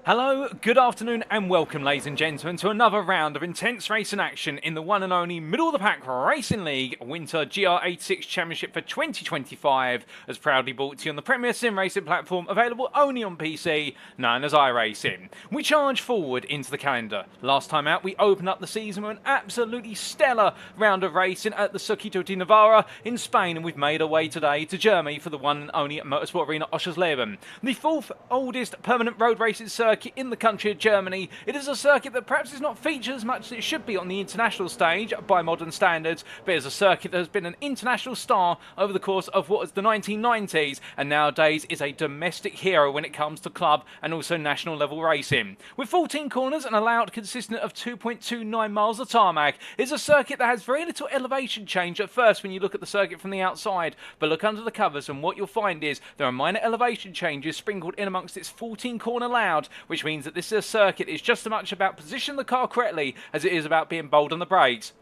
Hello, good afternoon and welcome ladies and gentlemen to another round of intense racing action in the one and only Middle of the Pack Racing League Winter GR86 Championship for 2025, as proudly brought to you on the premier sim racing platform available only on PC, known as iRacing. We charge forward into the calendar. Last time out we opened up the season with an absolutely stellar round of racing at the Circuito de Navarra in Spain, and we've made our way today to Germany for the one and only Motorsport Arena Oschersleben, the fourth oldest permanent road racing circuit in the country of Germany. It is a circuit that perhaps is not featured as much as it should be on the international stage by modern standards, but is a circuit that has been an international star over the course of what was the 1990s, and nowadays is a domestic hero when it comes to club and also national level racing. With 14 corners and a layout consistent of 2.29 miles of tarmac, it's a circuit that has very little elevation change at first when you look at the circuit from the outside, but look under the covers and what you'll find is there are minor elevation changes sprinkled in amongst its 14 corner layout, which means that this circuit is just as much about positioning the car correctly as it is about being bold on the brakes.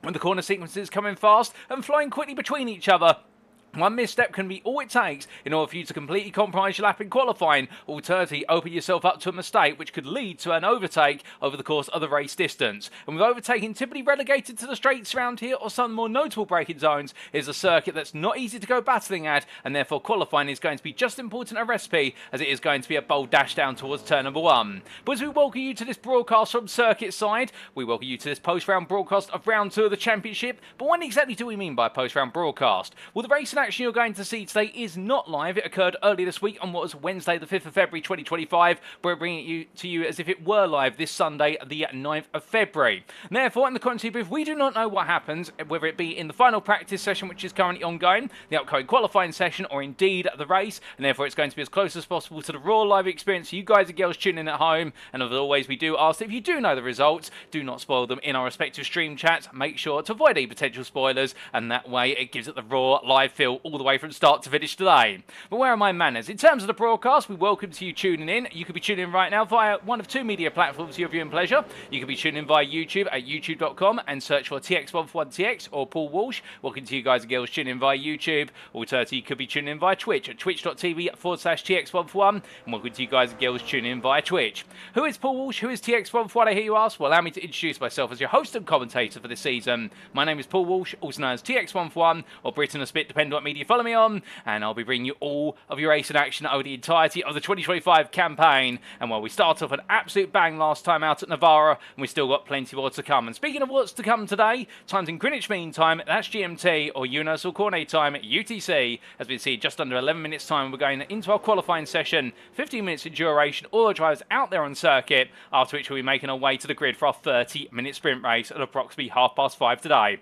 When the corner sequences come in fast and flying quickly between each other, one misstep can be all it takes in order for you to completely compromise your lap in qualifying, or alternatively open yourself up to a mistake which could lead to an overtake over the course of the race distance. And with overtaking typically relegated to the straights around here or some more notable braking zones, it is a circuit that's not easy to go battling at, and therefore qualifying is going to be just as important a recipe as it is going to be a bold dash down towards turn number one. But as we welcome you to this broadcast from circuit side, we welcome you to this post-round broadcast of round 2 of the championship. But what exactly do we mean by post-round broadcast? Well, the racing action you're going to see today is not live. It occurred earlier this week on what was Wednesday the 5th of February 2025, but we're bringing it to you as if it were live this Sunday the 9th of February. And therefore, in the commentary booth, we do not know what happens, whether it be in the final practice session, which is currently ongoing, the upcoming qualifying session, or indeed the race, and therefore it's going to be as close as possible to the raw live experience for you guys and girls tuning in at home. And as always, we do ask that if you do know the results, do not spoil them in our respective stream chats. Make sure to avoid any potential spoilers, and that way it gives it the raw live feel all the way from start to finish today. But where are my manners? In terms of the broadcast, we welcome to you tuning in. You could be tuning in right now via one of two media platforms for your viewing pleasure. You could be tuning in via YouTube at youtube.com and search for TX141TX or Paul Walsh. Welcome to you guys and girls tuning in via YouTube. Alternatively, you could be tuning in via Twitch at twitch.tv/TX141. And welcome to you guys and girls tuning in via Twitch. Who is Paul Walsh? Who is TX141? I hear you ask. Well, allow me to introduce myself as your host and commentator for this season. My name is Paul Walsh, also known as TX141 or Britain a Spit, depending on what media you follow me on. And I'll be bringing you all of your racing action over the entirety of the 2025 campaign. And while we start off an absolute bang last time out at Navarra, and we've still got plenty more to come. And speaking of what's to come today, times in Greenwich Mean Time, that's GMT, or Universal Coordinate Time, UTC. As we see, just under 11 minutes time, we're going into our qualifying session, 15 minutes in duration, all the drivers out there on circuit, after which we'll be making our way to the grid for our 30-minute sprint race at approximately 5:30 today.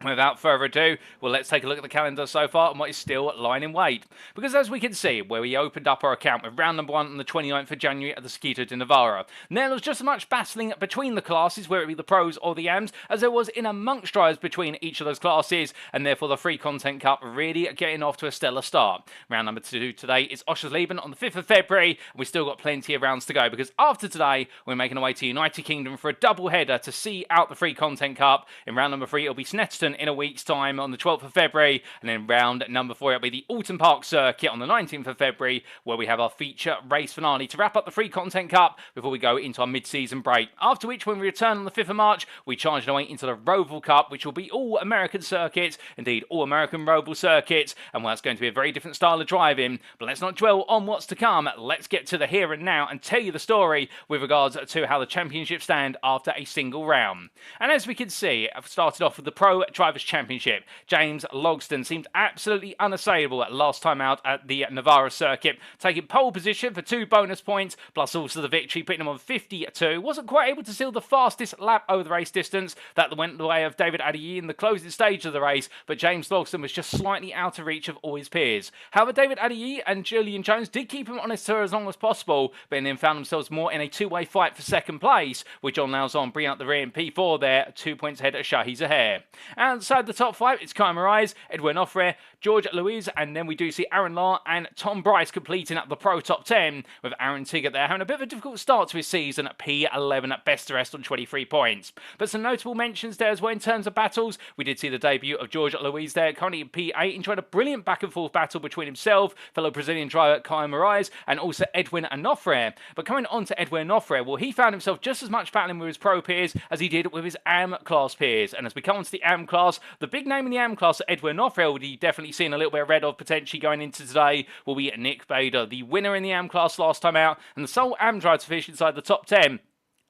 Without further ado, well, let's take a look at the calendar so far and what is still lying in wait. Because as we can see, where we opened up our account with round number 1 on the 29th of January at the Circuito de Navarra, there was just as much battling between the classes, whether it be the pros or the AMs, as there was in amongst drivers between each of those classes, and therefore the Free Content Cup really getting off to a stellar start. Round number 2 today is Oschersleben on the 5th of February, and we've still got plenty of rounds to go, because after today, we're making our way to United Kingdom for a double header to see out the Free Content Cup. In round number 3, it'll be Snetterton in a week's time on the 12th of February, and then round number 4 it'll be the Alton Park Circuit on the 19th of February, where we have our feature race finale to wrap up the Free Content Cup before we go into our mid-season break. After which, when we return on the 5th of March, we charge our way into the Roval Cup, which will be all American circuits, indeed all American Roval circuits, and well, that's going to be a very different style of driving. But let's not dwell on what's to come. Let's get to the here and now and tell you the story with regards to how the championships stand after a single round. And as we can see, I've started off with the Pro Drivers' Championship. James Logston seemed absolutely unassailable at last time out at the Navarra circuit, taking pole position for 2 bonus points, plus also the victory, putting him on 52. Wasn't quite able to seal the fastest lap over the race distance. That went the way of David Adeyemi in the closing stage of the race, but James Logston was just slightly out of reach of all his peers. However, David Adeyemi and Julian Jones did keep him on his tour as long as possible, but then found themselves more in a two-way fight for second place, with John Lauzon bringing out the rear in P4 there, 2 points ahead of Shahi Zahir. Outside the top 5, it's Kai Moraes, Edwin Offre, George Louise, and then we do see Aaron Lahr and Tom Bryce completing up the Pro Top 10, with Aaron Tiggott there having a bit of a difficult start to his season at P11 at best of rest on 23 points. But some notable mentions there as well in terms of battles. We did see the debut of George Louise there, currently in P8, enjoyed a brilliant back and forth battle between himself, fellow Brazilian driver Kyle Moraes, and also Edwin Onofre. But coming on to Edwin Onofre, well, he found himself just as much battling with his pro peers as he did with his AM class peers. And as we come on to the AM class, the big name in the AM class, Edwin Onofre, will be definitely seeing a little bit of red of potentially going into today, will be Nick Bader, the winner in the AM class last time out, and the sole AM driver to finish inside the top 10.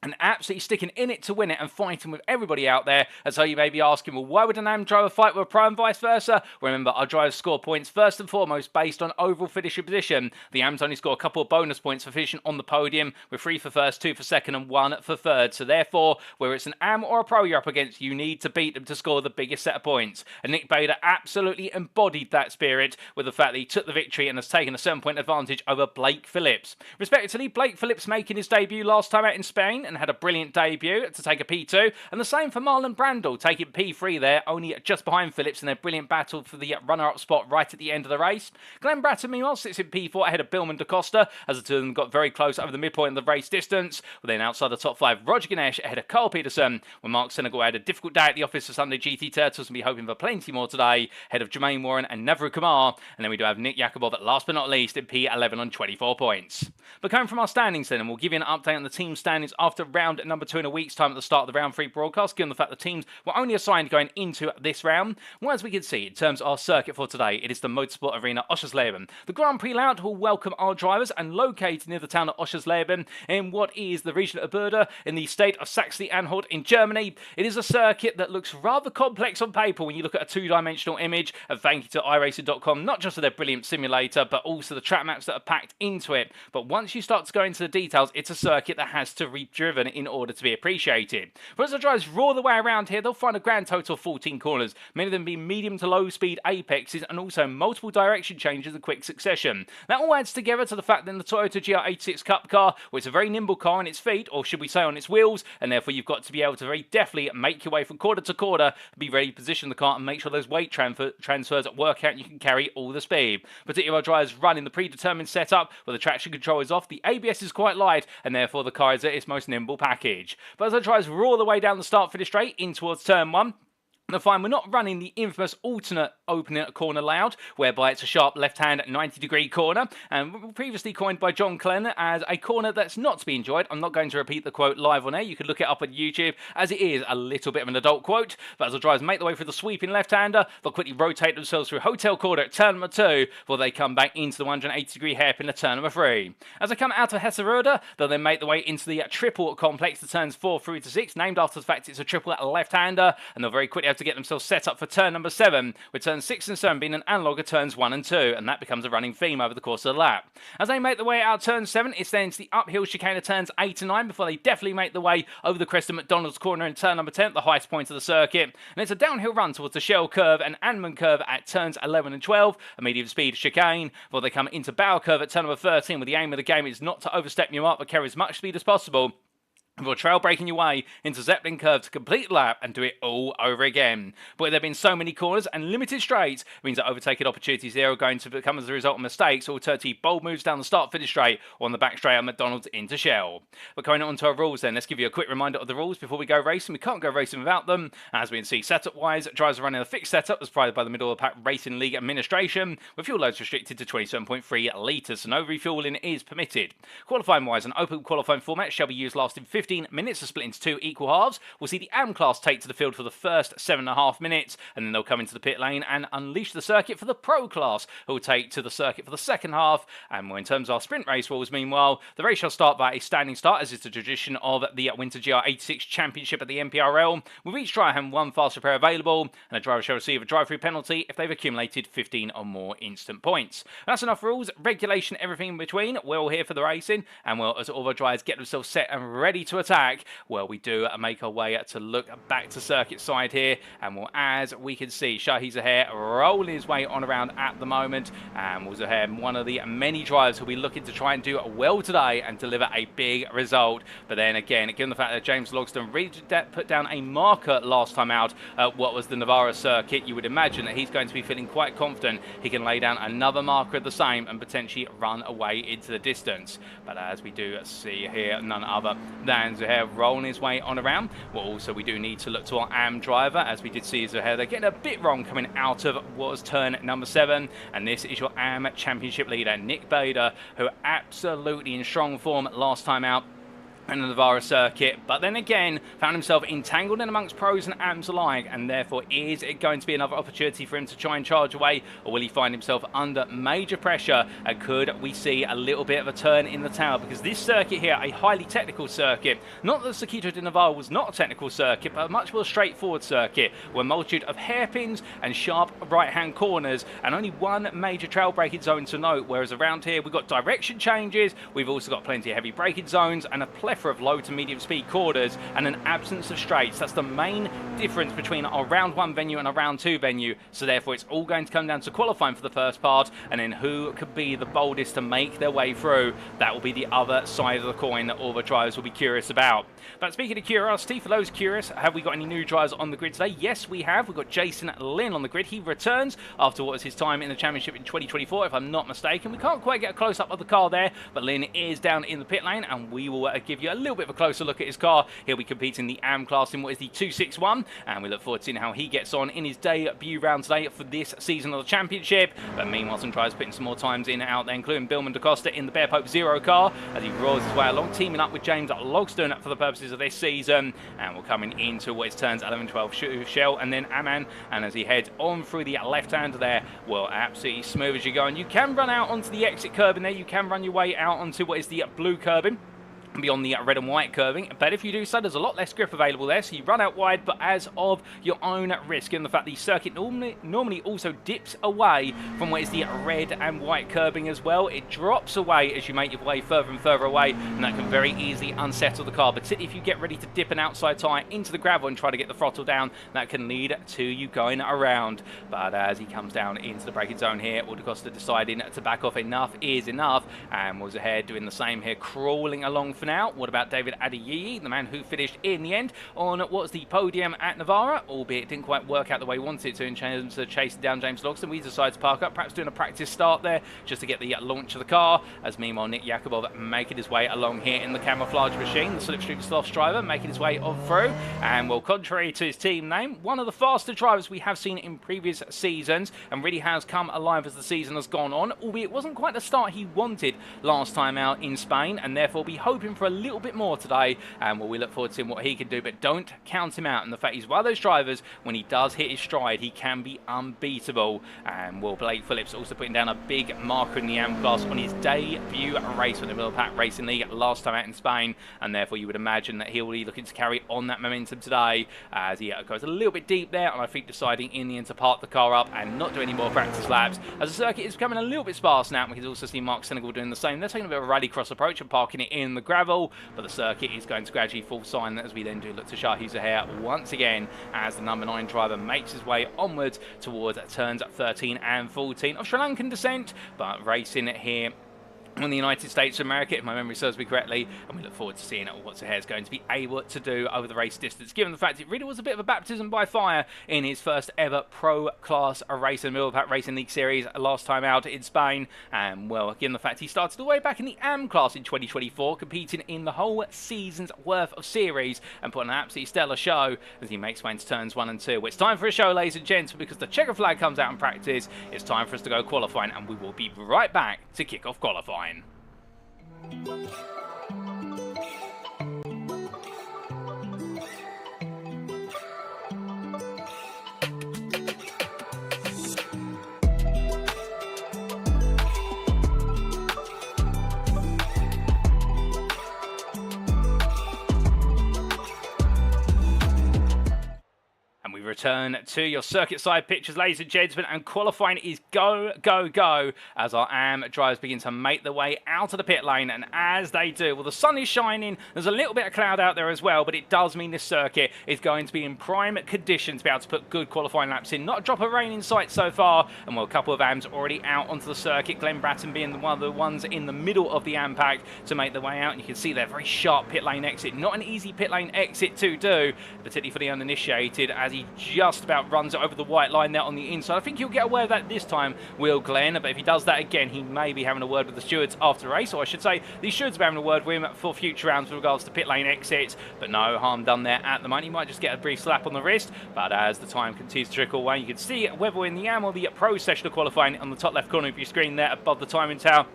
And absolutely sticking in it to win it and fighting with everybody out there. And so you may be asking, well, why would an AM driver fight with a pro and vice versa? Remember, our drivers score points first and foremost based on overall finishing position. The AMs only score a couple of bonus points for finishing on the podium, with 3 for first, 2 for second, and 1 for third. So therefore, whether it's an AM or a pro you're up against, you need to beat them to score the biggest set of points. And Nick Bader absolutely embodied that spirit with the fact that he took the victory and has taken a 7-point advantage over Blake Phillips. Respectively, Blake Phillips making his debut last time out in Spain and had a brilliant debut to take a P2, and the same for Marlon Brandel, taking P3 there, only just behind Phillips in their brilliant battle for the runner-up spot right at the end of the race. Glenn Bratton, meanwhile, sits in P4 ahead of Billman DaCosta, as the two of them got very close over the midpoint of the race distance. Well, then outside the top 5, Roger Ganesh ahead of Carl Peterson, when Mark Senegal had a difficult day at the office for Sunday GT Turtles and be hoping for plenty more today, ahead of Jermaine Warren and Navru Kumar, and then we do have Nick Yakubov at last but not least in P11 on 24 points. But coming from our standings then, and we'll give you an update on the team standings after round number 2 in a week's time at the start of the round 3 broadcast, given the fact the teams were only assigned going into this round. Well, as we can see, in terms of our circuit for today, it is the Motorsport Arena Oschersleben. The Grand Prix layout will welcome our drivers and located near the town of Oschersleben in what is the region of Burda in the state of Saxony-Anhalt in Germany. It is a circuit that looks rather complex on paper when you look at a two-dimensional image, and thank you to iRacing.com, not just for their brilliant simulator, but also the track maps that are packed into it. But once you start to go into the details, it's a circuit that has to be driven in order to be appreciated. But as the drivers roar the way around here, they'll find a grand total of 14 corners, many of them being medium to low speed apexes and also multiple direction changes in quick succession. That all adds together to the fact that the Toyota GR86 Cup car, well, it's a very nimble car on its feet, or should we say on its wheels, and therefore you've got to be able to very deftly make your way from quarter to quarter, be ready to position the car and make sure those weight transfers work out and you can carry all the speed. Particularly our drivers run in the predetermined setup where the traction control is off, the ABS is quite light, and therefore the car is at its most nimble package. But as the drivers roar the way down the start finish straight in towards turn 1, Now fine, we're not running the infamous alternate opening corner layout, whereby it's a sharp left-hand 90-degree corner, and previously coined by John Glenn as a corner that's not to be enjoyed. I'm not going to repeat the quote live on air. You can look it up on YouTube, as it is a little bit of an adult quote. But as the drivers make their way through the sweeping left-hander, they'll quickly rotate themselves through Hotel Corner at turn number 2, before they come back into the 180-degree hairpin at turn number 3. As they come out of Hesserode, they'll then make their way into the triple complex to turns 4 through to 6, named after the fact it's a triple left-hander, and they'll very quickly have to get themselves set up for turn number 7, with turns 6 and 7 being an analogue of turns 1 and 2, and that becomes a running theme over the course of the lap. As they make their way out of turn 7, it's then to the uphill chicane of turns 8 and 9, before they definitely make their way over the crest of McDonald's Corner in turn number 10, the highest point of the circuit, and it's a downhill run towards the Shell Curve and Anman Curve at turns 11 and 12, a medium speed chicane, before they come into Bow Curve at turn number 13, where the aim of the game is not to overstep your mark but carry as much speed as possible, before trail breaking your way into Zeppelin Curve to complete the lap and do it all over again. But there have been so many corners and limited straights, it means that overtaking opportunities there are going to become as a result of mistakes, or alternatively bold moves down the start finish straight or on the back straight at McDonald's into Shell. But going on to our rules then, let's give you a quick reminder of the rules before we go racing. We can't go racing without them. As we can see, setup wise, drivers are running a fixed setup as provided by the Middle of the Pack Racing League administration, with fuel loads restricted to 27.3 litres, so no refueling is permitted. Qualifying wise, an open qualifying format shall be used lasting 15 minutes to split into 2 equal halves. We'll see the AM class take to the field for the first 7.5 minutes, and then they'll come into the pit lane and unleash the circuit for the Pro class, who will take to the circuit for the second half. And in terms of our sprint race rules, meanwhile, the race shall start by a standing start, as is the tradition of the Winter GR86 Championship at the MPRL, with each driver having 1 fast repair available, and a driver shall receive a drive-through penalty if they've accumulated 15 or more instant points. That's enough rules, regulation, everything in between. We're all here for the racing, and well, as all our drivers get themselves set and ready to to attack, well, we do make our way to look back to circuit side here, and well, as we can see, Shahi Zahir rolling his way on around at the moment, and well, Zahir, one of the many drivers who'll be looking to try and do well today and deliver a big result. But then again, given the fact that James Logsdon really put down a marker last time out at what was the Navarra circuit, you would imagine that he's going to be feeling quite confident he can lay down another marker of the same and potentially run away into the distance. But as we do see here, none other than Zahir rolling his way on around. Well, also we do need to look to our AM driver, as we did see Zahir, they're getting a bit wrong coming out of what was turn number 7, and this is your AM Championship leader, Nick Bader, who absolutely in strong form last time out in the Navarra circuit, but then again found himself entangled in amongst pros and AMs alike, and therefore is it going to be another opportunity for him to try and charge away, or will he find himself under major pressure, and could we see a little bit of a turn in the tower? Because this circuit here, a highly technical circuit, not that Circuito de Navarra was not a technical circuit, but a much more straightforward circuit, with a multitude of hairpins and sharp right hand corners, and only one major trail braking zone to note, whereas around here we've got direction changes, we've also got plenty of heavy braking zones, and a plethora of low to medium speed corners, and an absence of straights. That's the main difference between our round 1 venue and our round 2 venue, so therefore it's all going to come down to qualifying for the first part, and then who could be the boldest to make their way through. That will be the other side of the coin that all the drivers will be curious about. But speaking of curiosity, for those curious, have we got any new drivers on the grid today? Yes, we have. We've got Jason Lynn on the grid. He returns after what was his time in the championship in 2024, if I'm not mistaken. We can't quite get a close-up of the car there, but Lynn is down in the pit lane, and we will give you a little bit of a closer look at his car. He'll be competing in the AM class in what is the 261, and we look forward to seeing how he gets on in his debut round today for this season of the championship. But meanwhile, some drivers putting some more times in and out there, including Billman DaCosta in the Bear Pope Zero car as he roars his way along, teaming up with James Logsdon for the purposes of this season. And we're coming into what is turns 11, 12, Shell, and then Aman. And as he heads on through the left-hander there, well, absolutely smooth as you go. And you can run out onto the exit curb in there. You can run your way out onto what is the blue curbing beyond the red and white curving, but if you do so, there's a lot less grip available there, so you run out wide, but as of your own risk. And the fact the circuit normally also dips away from what is the red and white curbing as well. It drops away as you make your way further and further away, and that can very easily unsettle the car, particularly if you get ready to dip an outside tyre into the gravel and try to get the throttle down. That can lead to you going around. But as he comes down into the braking zone here, DaCosta deciding to back off. Enough is enough, and was ahead doing the same here, crawling along for now. What about David Adeyiyi, the man who finished in the end on what was the podium at Navarra, albeit it didn't quite work out the way he wanted it to in terms of chasing down James Logsdon. We decided to park up, perhaps doing a practice start there just to get the launch of the car, as meanwhile Nick Yakubov making his way along here in the camouflage machine, the Slipstream Sloths driver making his way on through. And well, contrary to his team name, one of the faster drivers we have seen in previous seasons, and really has come alive as the season has gone on, albeit it wasn't quite the start he wanted last time out in Spain, and therefore be hoping for a little bit more today. And well, we look forward to seeing what he can do, but don't count him out. And the fact he's one of those drivers, when he does hit his stride, he can be unbeatable. And well, Blake Phillips also putting down a big marker in the AM class on his debut race with the Middle Pack Racing League last time out in Spain, and therefore you would imagine that he'll be looking to carry on that momentum today as he goes a little bit deep there, and I think deciding in the end to park the car up and not do any more practice laps, as the circuit is becoming a little bit sparse now. We can also see Mark Senegal doing the same. They're taking a bit of a rallycross approach and parking it in the gravel, but the circuit is going to gradually full sign as we then do look to Shahi Zahir once again as the number 9 driver makes his way onwards towards turns 13 and 14 of Sri Lankan descent, but racing here in the United States of America, if my memory serves me correctly, and we look forward to seeing what Zahir is going to be able to do over the race distance, given the fact it really was a bit of a baptism by fire in his first ever pro class race in the Middle Pack Racing League Series last time out in Spain. And well, given the fact he started all the way back in the AM class in 2024, competing in the whole season's worth of series and putting an absolutely stellar show as he makes way into turns 1 and 2. Well, it's time for a show, ladies and gents, because the checker flag comes out in practice. It's time for us to go qualifying, and we will be right back to kick off qualifying. we return to your circuit side pictures, ladies and gentlemen, and qualifying is go, go, go as our AM drivers begin to make their way out of the pit lane. And as they do, well, the sun is shining, there's a little bit of cloud out there as well, but it does mean this circuit is going to be in prime condition to be able to put good qualifying laps in. Not a drop of rain in sight so far, and well, a couple of AMs already out onto the circuit. Glenn Bratton being one of the ones in the middle of the AM pack to make their way out, and you can see their very sharp pit lane exit. Not an easy pit lane exit to do, particularly for the uninitiated, as he just about runs it over the white line there on the inside. I think he'll get away with that this time, will Glenn, but if he does that again, he may be having a word with the stewards after the race, or I should say the stewards are having a word with him for future rounds with regards to pit lane exits, but no harm done there at the moment. He might just get a brief slap on the wrist, but as the time continues to trickle away, you can see whether we're in the AM or the pro session of qualifying on the top left corner of your screen there above the timing tower.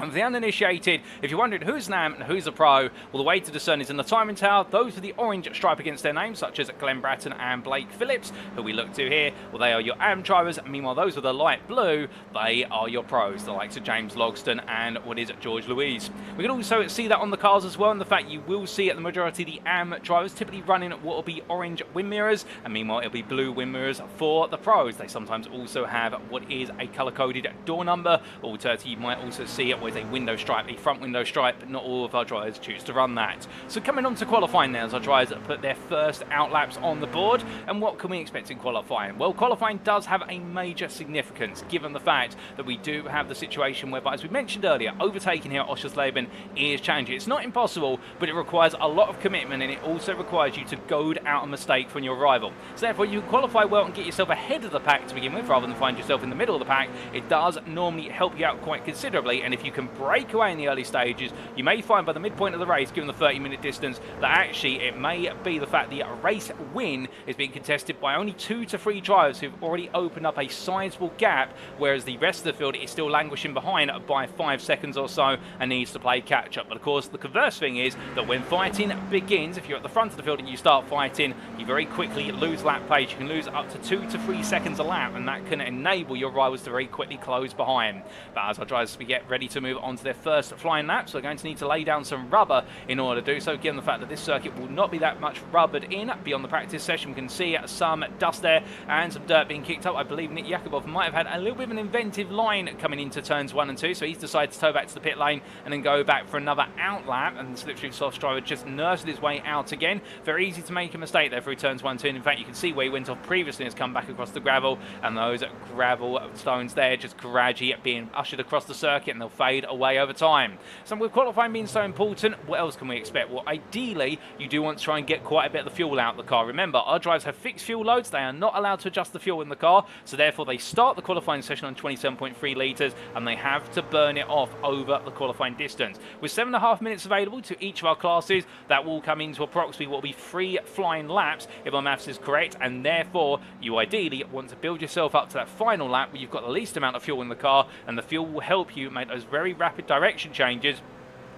And for the uninitiated, if you're wondering who's an AM and who's a pro, well, the way to discern is in the timing tower. Those with the orange stripe against their names, such as Glenn Bratton and Blake Phillips, who we look to here, well, they are your AM drivers. Meanwhile, those with the light blue, they are your pros, the likes of James Logston and what is George Louise. We can also see that on the cars as well, and the fact you will see at the majority of the AM drivers typically running what will be orange wind mirrors, and meanwhile, it'll be blue wind mirrors for the pros. They sometimes also have what is a color-coded door number. Alternatively, you might also see it with a window stripe, a front window stripe, but not all of our drivers choose to run that. So coming on to qualifying now, as our drivers put their first out laps on the board, and what can we expect in qualifying? Well, qualifying does have a major significance, given the fact that we do have the situation whereby, as we mentioned earlier, overtaking here at Oschersleben is challenging. It's not impossible, but it requires a lot of commitment, and it also requires you to goad out a mistake from your rival. So therefore, you qualify well and get yourself ahead of the pack to begin with, rather than find yourself in the middle of the pack. It does normally help you out quite considerably, and if you can break away in the early stages, you may find by the midpoint of the race, given the 30-minute distance, that actually it may be the fact the race win is being contested by only 2 to 3 drivers who've already opened up a sizable gap, whereas the rest of the field is still languishing behind by 5 seconds or so and needs to play catch-up. But of course, the converse thing is that when fighting begins, if you're at the front of the field and you start fighting, you very quickly lose lap pace. You can lose up to 2 to 3 seconds a lap, and that can enable your rivals to very quickly close behind. But as our drivers get ready to move on to their first flying laps, we're going to need to lay down some rubber in order to do so, given the fact that this circuit will not be that much rubbered in. Beyond the practice session, we can see some dust there and some dirt being kicked up. I believe Nick Yakubov might have had a little bit of an inventive line coming into turns 1 and 2, so he's decided to tow back to the pit lane and then go back for another out lap, and the Slipstream Soft driver just nursed his way out again. Very easy to make a mistake there through turns 1 and 2, and in fact you can see where he went off previously and has come back across the gravel, and those gravel stones there just gradually being ushered across the circuit, and they'll fade away over time. So with qualifying being so important, what else can we expect? Well, ideally, you do want to try and get quite a bit of the fuel out of the car. Remember, our drivers have fixed fuel loads. They are not allowed to adjust the fuel in the car, so therefore they start the qualifying session on 27.3 litres, and they have to burn it off over the qualifying distance. With 7.5 minutes available to each of our classes, that will come into approximately what will be 3 flying laps, if my maths is correct, and therefore you ideally want to build yourself up to that final lap where you've got the least amount of fuel in the car, and the fuel will help you make those very rapid direction changes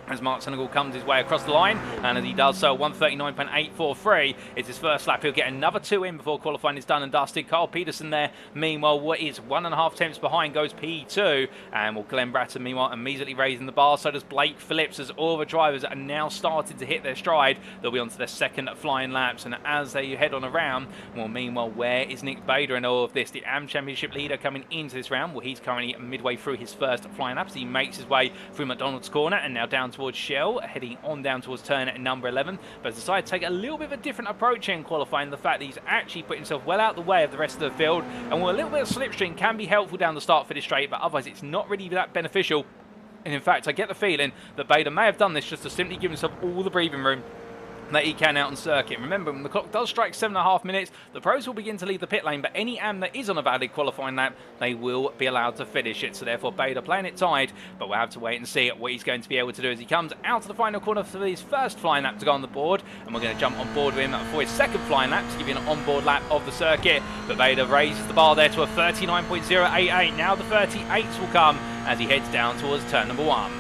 as Mark Senegal comes his way across the line, and as he does so, 1:39.843 is his first lap. He'll get another 2 in before qualifying is done and dusted. Carl Peterson there, meanwhile, what is 1.5 tenths behind goes P2, and well, Glenn Bratton, meanwhile, immediately raising the bar. So does Blake Phillips, as all the drivers are now starting to hit their stride. They'll be on to their second flying laps, and as they head on around, well, meanwhile, where is Nick Bader in all of this? The AM Championship leader coming into this round. Well, he's currently midway through his first flying laps. He makes his way through McDonald's corner and now down towards Shell, heading on down towards turn at number 11, but has decided to take a little bit of a different approach in qualifying. The fact that he's actually put himself well out the way of the rest of the field, and while a little bit of slipstream can be helpful down the start finish straight, but otherwise it's not really that beneficial. And in fact, I get the feeling that Bader may have done this just to simply give himself all the breathing room that he can out on circuit. Remember, when the clock does strike 7.5 minutes, the pros will begin to leave the pit lane, but any AM that is on a valid qualifying lap, they will be allowed to finish it. So therefore, Bader playing it tight, but we'll have to wait and see what he's going to be able to do as he comes out to the final corner for his first flying lap to go on the board, and we're going to jump on board with him for his second flying lap to give you an on-board lap of the circuit. But Bader raises the bar there to a 39.088. Now the 38s will come as he heads down towards turn number 1.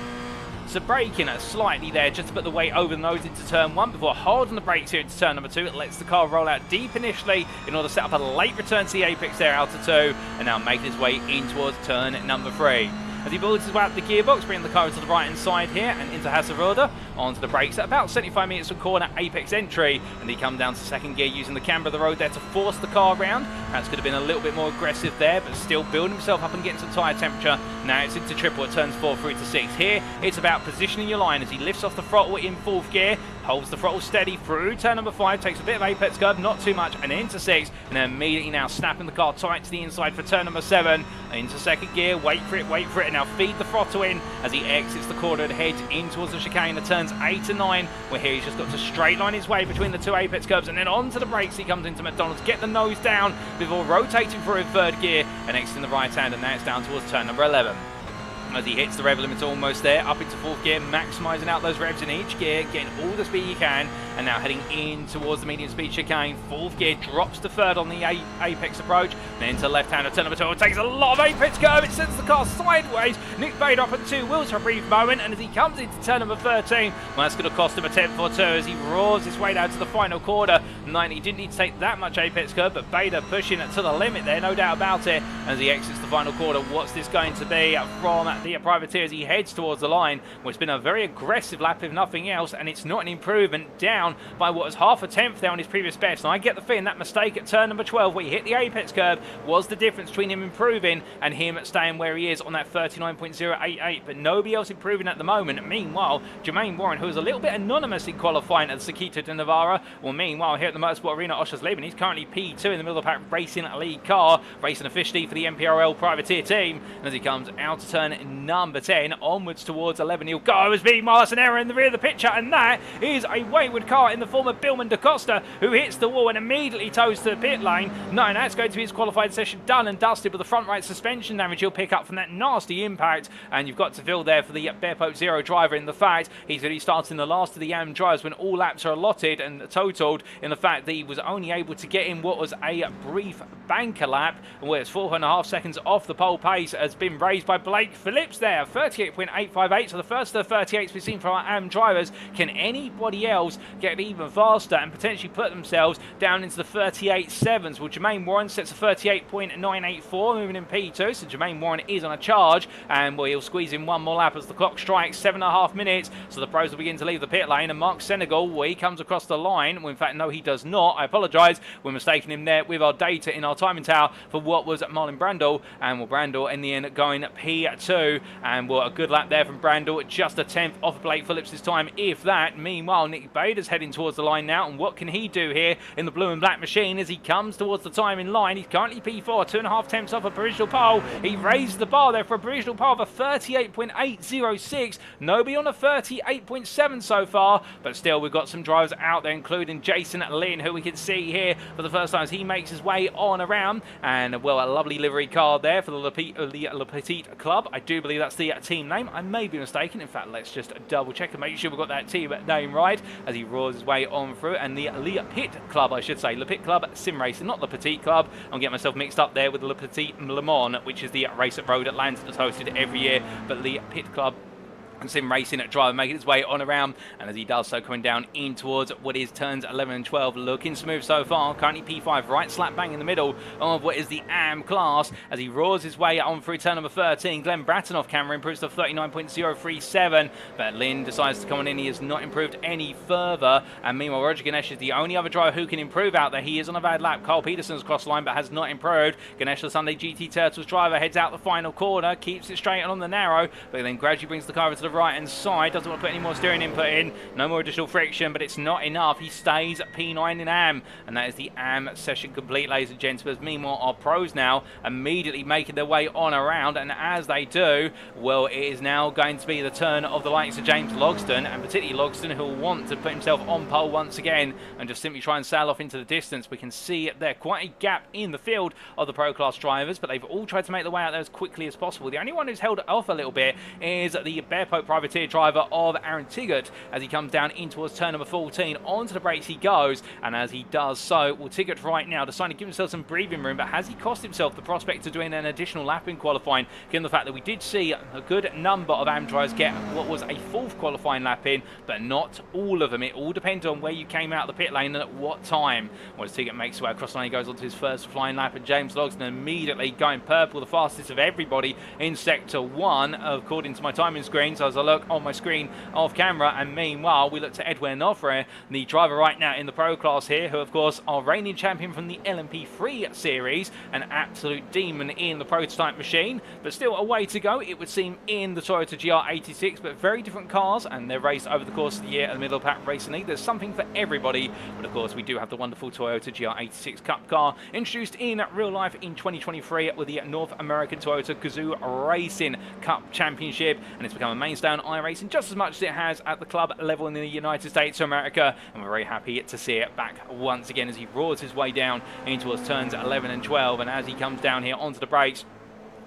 So braking slightly there just to put the weight over the nose into turn 1 before holding the brakes here into turn number 2. It lets the car roll out deep initially in order to set up a late return to the apex there out of 2, and now making his way in towards turn number 3. as he builds his way up the gearbox, bringing the car to the right-hand side here and into Hasserode, onto the brakes at about 75 metres from corner apex entry, and he comes down to second gear using the camber of the road there to force the car round. Perhaps could have been a little bit more aggressive there, but still building himself up and getting some tyre temperature. Now it's into triple at turns 4 through to 6. Here it's about positioning your line as he lifts off the throttle in 4th gear, holds the throttle steady through turn number 5, takes a bit of apex curb, not too much, and into 6, and then immediately now snapping the car tight to the inside for turn number 7, into second gear, wait for it, and now feed the throttle in as he exits the corner and heads in towards the chicane at turns 8 and 9, where here he's just got to straight line his way between the 2 apex curbs, and then onto the brakes he comes into McDonald's, get the nose down before rotating through in 3rd gear and exiting the right hand, and now it's down towards turn number 11. As he hits the rev limiter almost there, up into 4th gear, maximising out those revs in each gear, getting all the speed you can, and now heading in towards the medium speed chicane. 4th gear drops to 3rd on the apex approach, then to left hand at turn number 12, takes a lot of apex curve, it sends the car sideways. Nick Bader up at 2 wheels for a brief moment, and as he comes into turn number 13, well, that's going to cost him a 10th or 2 as he roars his way down to the final quarter. 90, he didn't need to take that much apex curve, but Bader pushing it to the limit there, no doubt about it, as he exits the final quarter. What's this going to be from the privateer as he heads towards the line? Well, it's been a very aggressive lap if nothing else, and it's not an improvement, down by what was half a tenth there on his previous best. And I get the feeling that mistake at turn number 12 where he hit the apex curve was the difference between him improving and him staying where he is on that 39.088, but nobody else improving at the moment. Meanwhile, Jermaine Warren, who was a little bit anonymous in qualifying at the Circuito de Navarra, well, meanwhile here at the Motorsport Arena Oschersleben, he's currently P2 in the middle of the pack, racing a lead car, racing officially for the MPRL privateer team. And as he comes out to turn number 10, onwards towards 11, he'll go as meanwhile that's an error in the rear of the picture, and that is a wayward car in the form of Billman da Costa, who hits the wall and immediately tows to the pit lane. No, that's going to be his qualified session done and dusted, with the front right suspension damage he'll pick up from that nasty impact. And you've got to feel there for the Bearpoke Zero driver in the fact he's really starting the last of the AM drives when all laps are allotted and totaled, in the fact that he was only able to get in what was a brief banker lap, where it's 4.5 seconds off the pole pace, has been raised by Blake Phillips there, 38.858, so the first of the 38s we've seen from our AM drivers. Can anybody else get even faster and potentially put themselves down into the 38.7s? Well, Jermaine Warren sets a 38.984, moving in P2, so Jermaine Warren is on a charge, and well, he'll squeeze in one more lap as the clock strikes 7.5 minutes, so the pros will begin to leave the pit lane, and Mark Senegal, well, he comes across the line. Well, in fact, no, he does not. I apologise, we're mistaking him there with our data in our timing tower for what was Marlon Brandel, and well, Brandel in the end going P2, and well, a good lap there from Brandel, just a 10th off Blake Phillips this time, if that. Meanwhile, Nick Bader's heading towards the line now, and what can he do here in the blue and black machine as he comes towards the time in line? He's currently P4, 2.5 tenths off a provisional pole. He raised the bar there for a provisional pole of a 38.806. Nobody on a 38.7 so far, but still we've got some drivers out there, including Jason Lynn, who we can see here for the first time as he makes his way on around, and well, a lovely livery car there for the Le Petit Club. I do believe that's the team name. I may be mistaken. In fact, let's just double check and make sure we've got that team name right as he roars his way on through. And the Le Pit Club, I should say, Le Pit Club Sim Racing, not Le Petit Club. I'm getting myself mixed up there with the Le Petit Le Mans, which is the race at Road Atlanta that's hosted every year, but Le Pit Club and Sim Racing at driver making its way on around, and as he does so, coming down in towards what is turns 11 and 12, looking smooth so far. Currently P5, right slap bang in the middle of what is the AM class as he roars his way on through turn number 13. Glenn Bratton off camera improves to 39.037, but Lynn decides to come on in. He has not improved any further, and meanwhile Roger Ganesh is the only other driver who can improve out there. He is on a bad lap. Carl Peterson's cross line but has not improved. Ganesh, the Sunday GT Turtles driver, heads out the final corner, keeps it straight and on the narrow, but then gradually brings the car over to the right hand side, doesn't want to put any more steering input in, no more additional friction, but it's not enough. He stays at P9 in AM, and that is the AM session complete, ladies and gentlemen. Meanwhile, our pros now immediately making their way on around, and as they do, well, it is now going to be the turn of the likes of James Logston, and particularly Logston, who will want to put himself on pole once again and just simply try and sail off into the distance. We can see there quite a gap in the field of the pro class drivers, but they've all tried to make their way out there as quickly as possible. The only one who's held off a little bit is the Bearpoke co-privateer driver of Aaron Tiggott, as he comes down in towards turn number 14. Onto the brakes he goes, and as he does so, well, Tiggott right now deciding to give himself some breathing room, but has he cost himself the prospect of doing an additional lap in qualifying, given the fact that we did see a good number of AM drivers get what was a fourth qualifying lap in, but not all of them. It all depends on where you came out of the pit lane and at what time. Once Tiggott makes his way across the lane, he goes on to his first flying lap, and James Logsdon immediately going purple, the fastest of everybody in Sector 1, according to my timing screen. So as I look on my screen off camera, and meanwhile we look to Edwin Onofre, the driver right now in the Pro class here, who of course are reigning champion from the LMP3 series, an absolute demon in the prototype machine, but still a way to go, it would seem, in the Toyota GR86, but very different cars, and they're raced over the course of the year at the Middle of the Pack Racing League. There's something for everybody, but of course we do have the wonderful Toyota GR86 Cup car, introduced in real life in 2023 with the North American Toyota Gazoo Racing Cup Championship, and it's become a mainstay on iRacing just as much as it has at the club level in the United States of America, and we're very happy to see it back once again as he roars his way down into towards turns 11 and 12, and as he comes down here onto the brakes,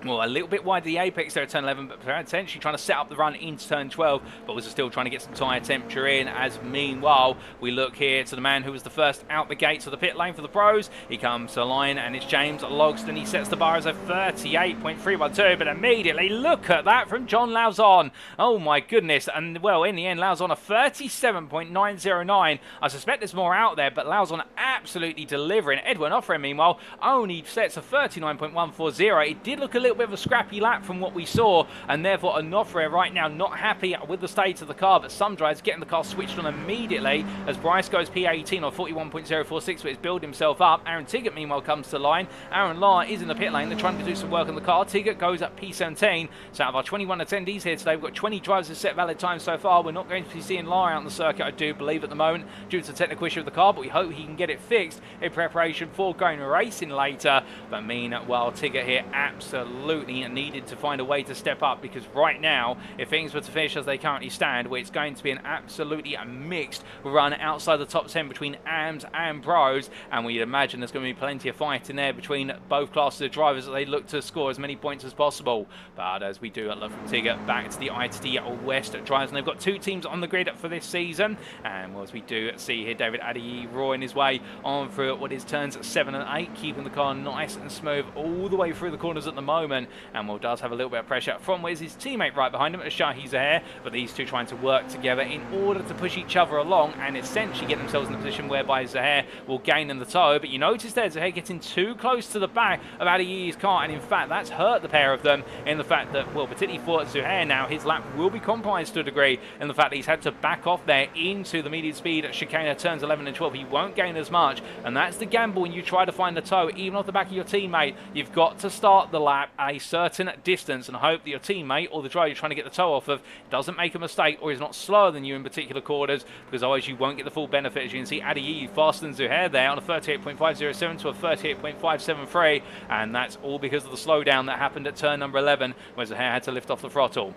well, a little bit wide of the apex there at turn 11, but potentially trying to set up the run into turn 12, but was still trying to get some tyre temperature in, as meanwhile we look here to the man who was the first out the gates of the pit lane for the pros. He comes to the line, and it's James Logsdon. He sets the bar as a 38.312, but immediately look at that from John Lauzon. Oh my goodness, and well, in the end Lauzon a 37.909. I suspect there's more out there, but Lauzon absolutely delivering. Edwin Onofre, meanwhile, only sets a 39.140. It did look a little bit of a scrappy lap from what we saw, and therefore Onofre right now not happy with the state of the car, but some drivers getting the car switched on immediately as Bryce goes P18 or 41.046, but he's built himself up. Aaron Tiggott meanwhile comes to the line. Aaron Law is in the pit lane. They're trying to do some work on the car. Tiggott goes at P17. So out of our 21 attendees here today, we've got 20 drivers who set valid time so far. We're not going to be seeing Law out on the circuit, I do believe, at the moment due to the technical issue of the car, but we hope he can get it fixed in preparation for going racing later. But meanwhile, Tiggott here absolutely needed to find a way to step up, because right now, if things were to finish as they currently stand, where it's going to be an absolutely mixed run outside the top 10 between AMs and pros, and we'd imagine there's going to be plenty of fight in there between both classes of drivers as they look to score as many points as possible. But as we do look from Tiggott back to the ITD West drivers, and they've got two teams on the grid for this season, and well, as we do see here, David Addy roaring his way on through what is turns 7 and 8, keeping the car nice and smooth all the way through the corners at the moment. And well, does have a little bit of pressure from where's his teammate right behind him, Shahi Zahair, but these two trying to work together in order to push each other along and essentially get themselves in a position whereby Zahair will gain in the toe. But you notice there Zahair getting too close to the back of Adiyi's car, and in fact that's hurt the pair of them in the fact that, well, particularly for Zahair now, his lap will be compromised to a degree in the fact that he's had to back off there into the medium speed chicane at turns 11 and 12. He won't gain as much, and that's the gamble when you try to find the toe, even off the back of your teammate. You've got to start the lap a certain distance and hope that your teammate or the driver you're trying to get the toe off of doesn't make a mistake or is not slower than you in particular quarters, because otherwise you won't get the full benefit. As you can see, Adiyi faster than Zahair there on a 38.507 to a 38.573, and that's all because of the slowdown that happened at turn number 11 where Zahair had to lift off the throttle.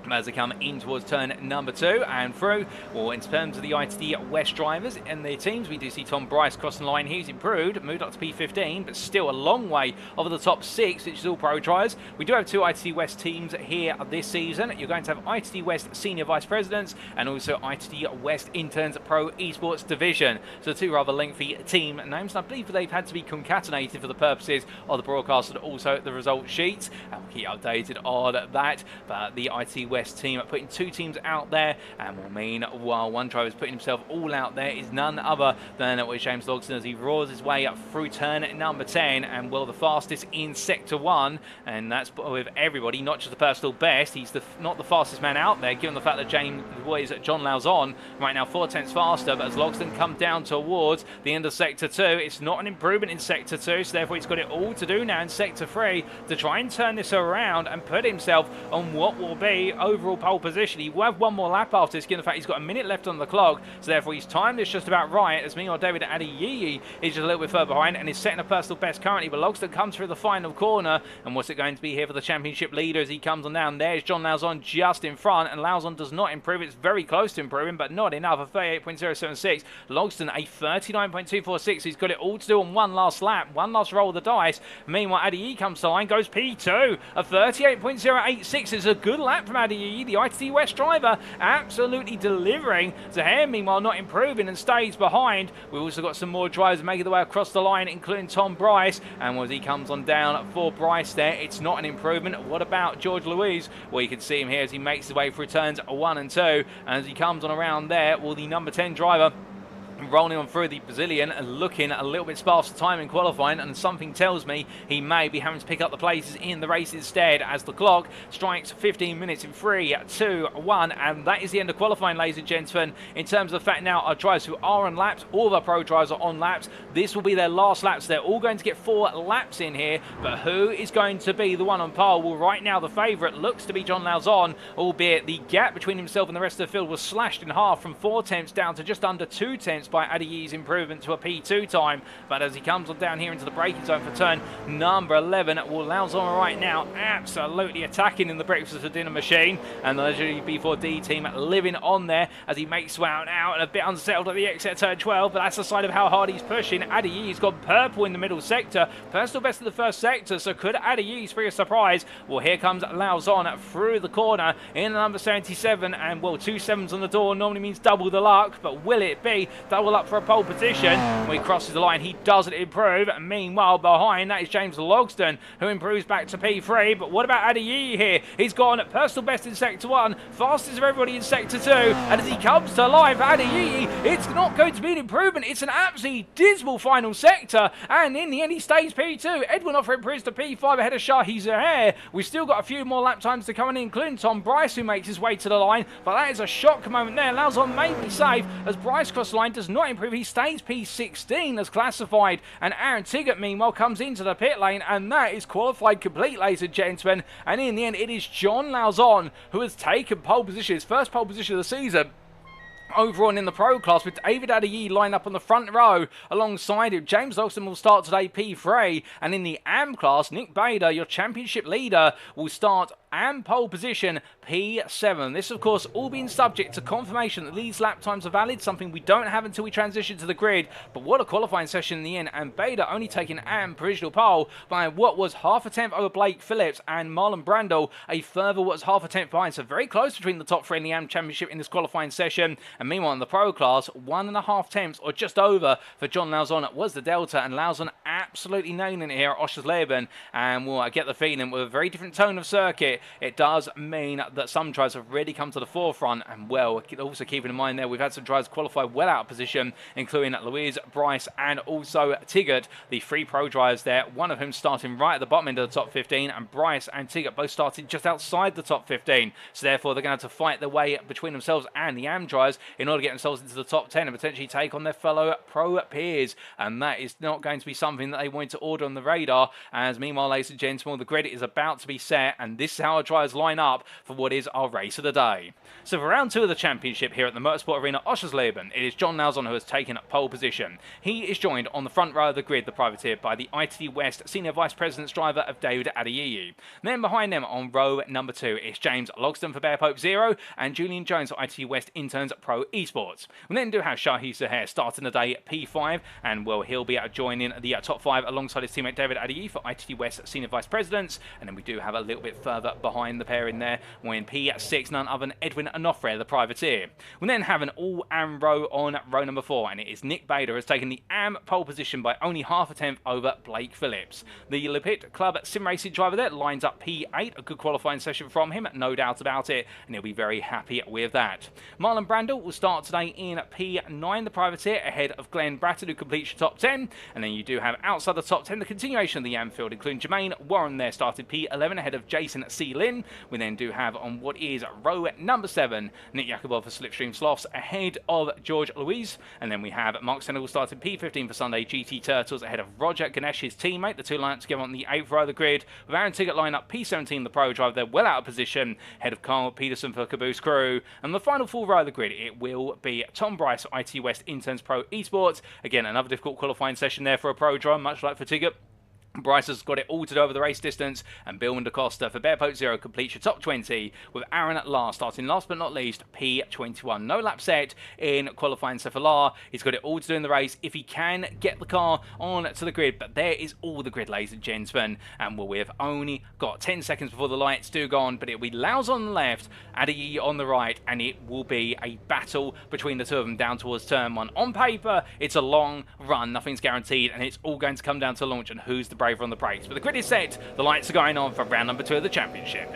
As they come in towards turn number 2 and through, well, in terms of the ITD West drivers and their teams, we do see Tom Bryce crossing the line. He's improved, moved up to P15, but still a long way over the top 6, which is all pro drivers. We do have two ITD West teams here this season. You're going to have ITD West Senior Vice Presidents and also ITD West Interns Pro Esports Division. So two rather lengthy team names, and I believe they've had to be concatenated for the purposes of the broadcast and also the result sheets. And we'll keep updated on that. But the ITD West team are putting two teams out there, and will mean while one driver is putting himself all out there is none other than James Logsdon as he roars his way up through turn number 10, and well, the fastest in sector 1, and that's with everybody, not just the personal best. He's not the fastest man out there, given the fact that John Lauzon right now 4/10 faster, but as Logsdon come down towards the end of sector 2, it's not an improvement in sector 2, so therefore he's got it all to do now in sector 3 to try and turn this around and put himself on what will be overall pole position. He will have one more lap after this, given the fact he's got a minute left on the clock, so therefore he's timed this just about right, as meanwhile David Adiyiyi is just a little bit further behind and is setting a personal best currently, but Logsdon comes through the final corner, and what's it going to be here for the championship leader as he comes on down? There's John Lauzon just in front, and Lauzon does not improve. It's very close to improving, but not enough. A 38.076. Logsdon a 39.246. He's got it all to do on one last lap, one last roll of the dice. Meanwhile, Adiyiyi comes to line, goes P2. A 38.086 is a good lap from Adiyiyi. Adi, the ITT West driver, absolutely delivering. Zahere, meanwhile, not improving and stays behind. We've also got some more drivers making their way across the line, including Tom Bryce. And as he comes on down for Bryce there, it's not an improvement. What about George Louise? Well, you can see him here as he makes his way through turns 1 and 2. And as he comes on around there, well, the number 10 driver rolling on through the Brazilian and looking a little bit sparse for time in qualifying, and something tells me he may be having to pick up the places in the race instead as the clock strikes 15 minutes in 3, 2, 1, and that is the end of qualifying, ladies and gentlemen. In terms of the fact now, our drivers who are on laps, all of our pro drivers are on laps. This will be their last laps. They're all going to get 4 laps in here, but who is going to be the one on pole? Well, right now the favourite looks to be John Lauzon, albeit the gap between himself and the rest of the field was slashed in half from 4 tenths down to just under 2 tenths by Adiyi's improvement to a P2 time. But as he comes on down here into the braking zone for turn number 11, well, Lauzon right now absolutely attacking in the breakfast for dinner machine, and the legendary B4D team living on there as he makes way out and a bit unsettled at the exit turn 12, but that's the side of how hard he's pushing. Adiyi's got purple in the middle sector, personal best of the first sector, so could Adiyi spring a surprise? Well, here comes Lauzon through the corner in the number 77, and well, 2 sevens on the door normally means double the luck, but will it be double up for a pole position? When he crosses the line, he doesn't improve. Meanwhile, behind that is James Logston, who improves back to P3. But what about Adiyi here? He's gone personal best in Sector 1, fastest of everybody in Sector 2. And as he comes to line for Adiyi, it's not going to be an improvement. It's an absolutely dismal final sector. And in the end, he stays P2. Edwin Offer improves to P5 ahead of Shahi Zahere. We've still got a few more lap times to come in, including Tom Bryce, who makes his way to the line. But that is a shock moment there. Lauzon may be safe as Bryce cross the line, does not improve. He stays P16 as classified, and Aaron Tiggott meanwhile comes into the pit lane, and that is qualified complete, ladies and gentlemen. And in the end, it is John Lauzon who has taken pole position, his first pole position of the season. Overall in the pro class, with David Adiyi lined up on the front row alongside him. James Logston will start today P3, and in the AM class, Nick Bader, your championship leader, will start AM pole position P7. This, of course, all being subject to confirmation that these lap times are valid, something we don't have until we transition to the grid. But what a qualifying session in the end, and Bader only taking AM provisional pole by what was half a tenth over Blake Phillips, and Marlon Brando a further what was half a tenth behind. So very close between the top 3 in the AM championship in this qualifying session. And meanwhile in the pro class, 1.5 tenths or just over for John Lauzon was the delta, and Lauzon absolutely nailing it here at Oschersleben. And we'll get the feeling with a very different tone of circuit, it does mean that some drivers have really come to the forefront. And well, also keeping in mind there, we've had some drivers qualify well out of position, including Louise, Bryce, and also Tiggott, the 3 pro drivers there, one of whom starting right at the bottom end of the top 15, and Bryce and Tiggott both started just outside the top 15. So therefore, they're going to have to fight their way between themselves and the AM drivers in order to get themselves into the top 10 and potentially take on their fellow pro peers. And that is not going to be something that they want to order on the radar. As meanwhile, ladies and gentlemen, the grid is about to be set, and this is how our drivers line up for what is our race of the day. So for round 2 of the championship here at the Motorsport Arena Oschersleben, it is John Lauzon who has taken pole position. He is joined on the front row of the grid, the privateer, by the ITT West Senior Vice President's driver of David Adiyi. Then behind them on row number 2 is James Logston for Bear Pope Zero, and Julian Jones for ITT West Interns Pro Esports. We then do have Shahi Zahere starting the day at P5, and well, he'll be joining the top 5 alongside his teammate David Adiyi for ITT West Senior Vice Presidents. And then we do have a little bit further behind the pair in there, when P6, none other than Edwin Onofre, the privateer. We then have an all-AM row on row number 4, and it is Nick Bader has taken the AM pole position by only half a tenth over Blake Phillips. The Lepit Club sim racing driver there lines up P8, a good qualifying session from him, no doubt about it, and he'll be very happy with that. Marlon Brandel will start today in P9, the privateer, ahead of Glenn Bratton, who completes your top 10. And then you do have outside the top 10 the continuation of the AM field, including Jermaine Warren there started P11 ahead of Jason C. Lynn. We then do have on what is row number 7 Nick Yakubov for Slipstream Sloths ahead of George Louise. And then we have Mark Senegal started P15 for Sunday GT Turtles ahead of Roger Ganesh, his teammate. The two line up together on the 8th row of the grid, with Aaron Tiggott line up P17, the pro driver there, well out of position, ahead of Carl Peterson for Caboose Crew. And the final full row of the grid, it will be Tom Bryce, IT West Interns Pro Esports. Again, another difficult qualifying session there for a pro driver, much like for Tiggott. Bryce has got it all to do over the race distance, and Bill DaCosta for Bearpoat Zero completes your top 20, with Aaron at last, starting last but not least, P21. No lap set in qualifying, so for Lar, he's got it all to do in the race if he can get the car on to the grid, but there is all the grid, ladies and gentlemen, and we've only got 10 seconds before the lights do go on, but it'll be Laus on the left, Adi on the right, and it will be a battle between the two of them down towards turn 1. On paper, it's a long run, nothing's guaranteed, and it's all going to come down to launch and who's the braver on the brakes. But the grid is set, the lights are going on for round number 2 of the championship.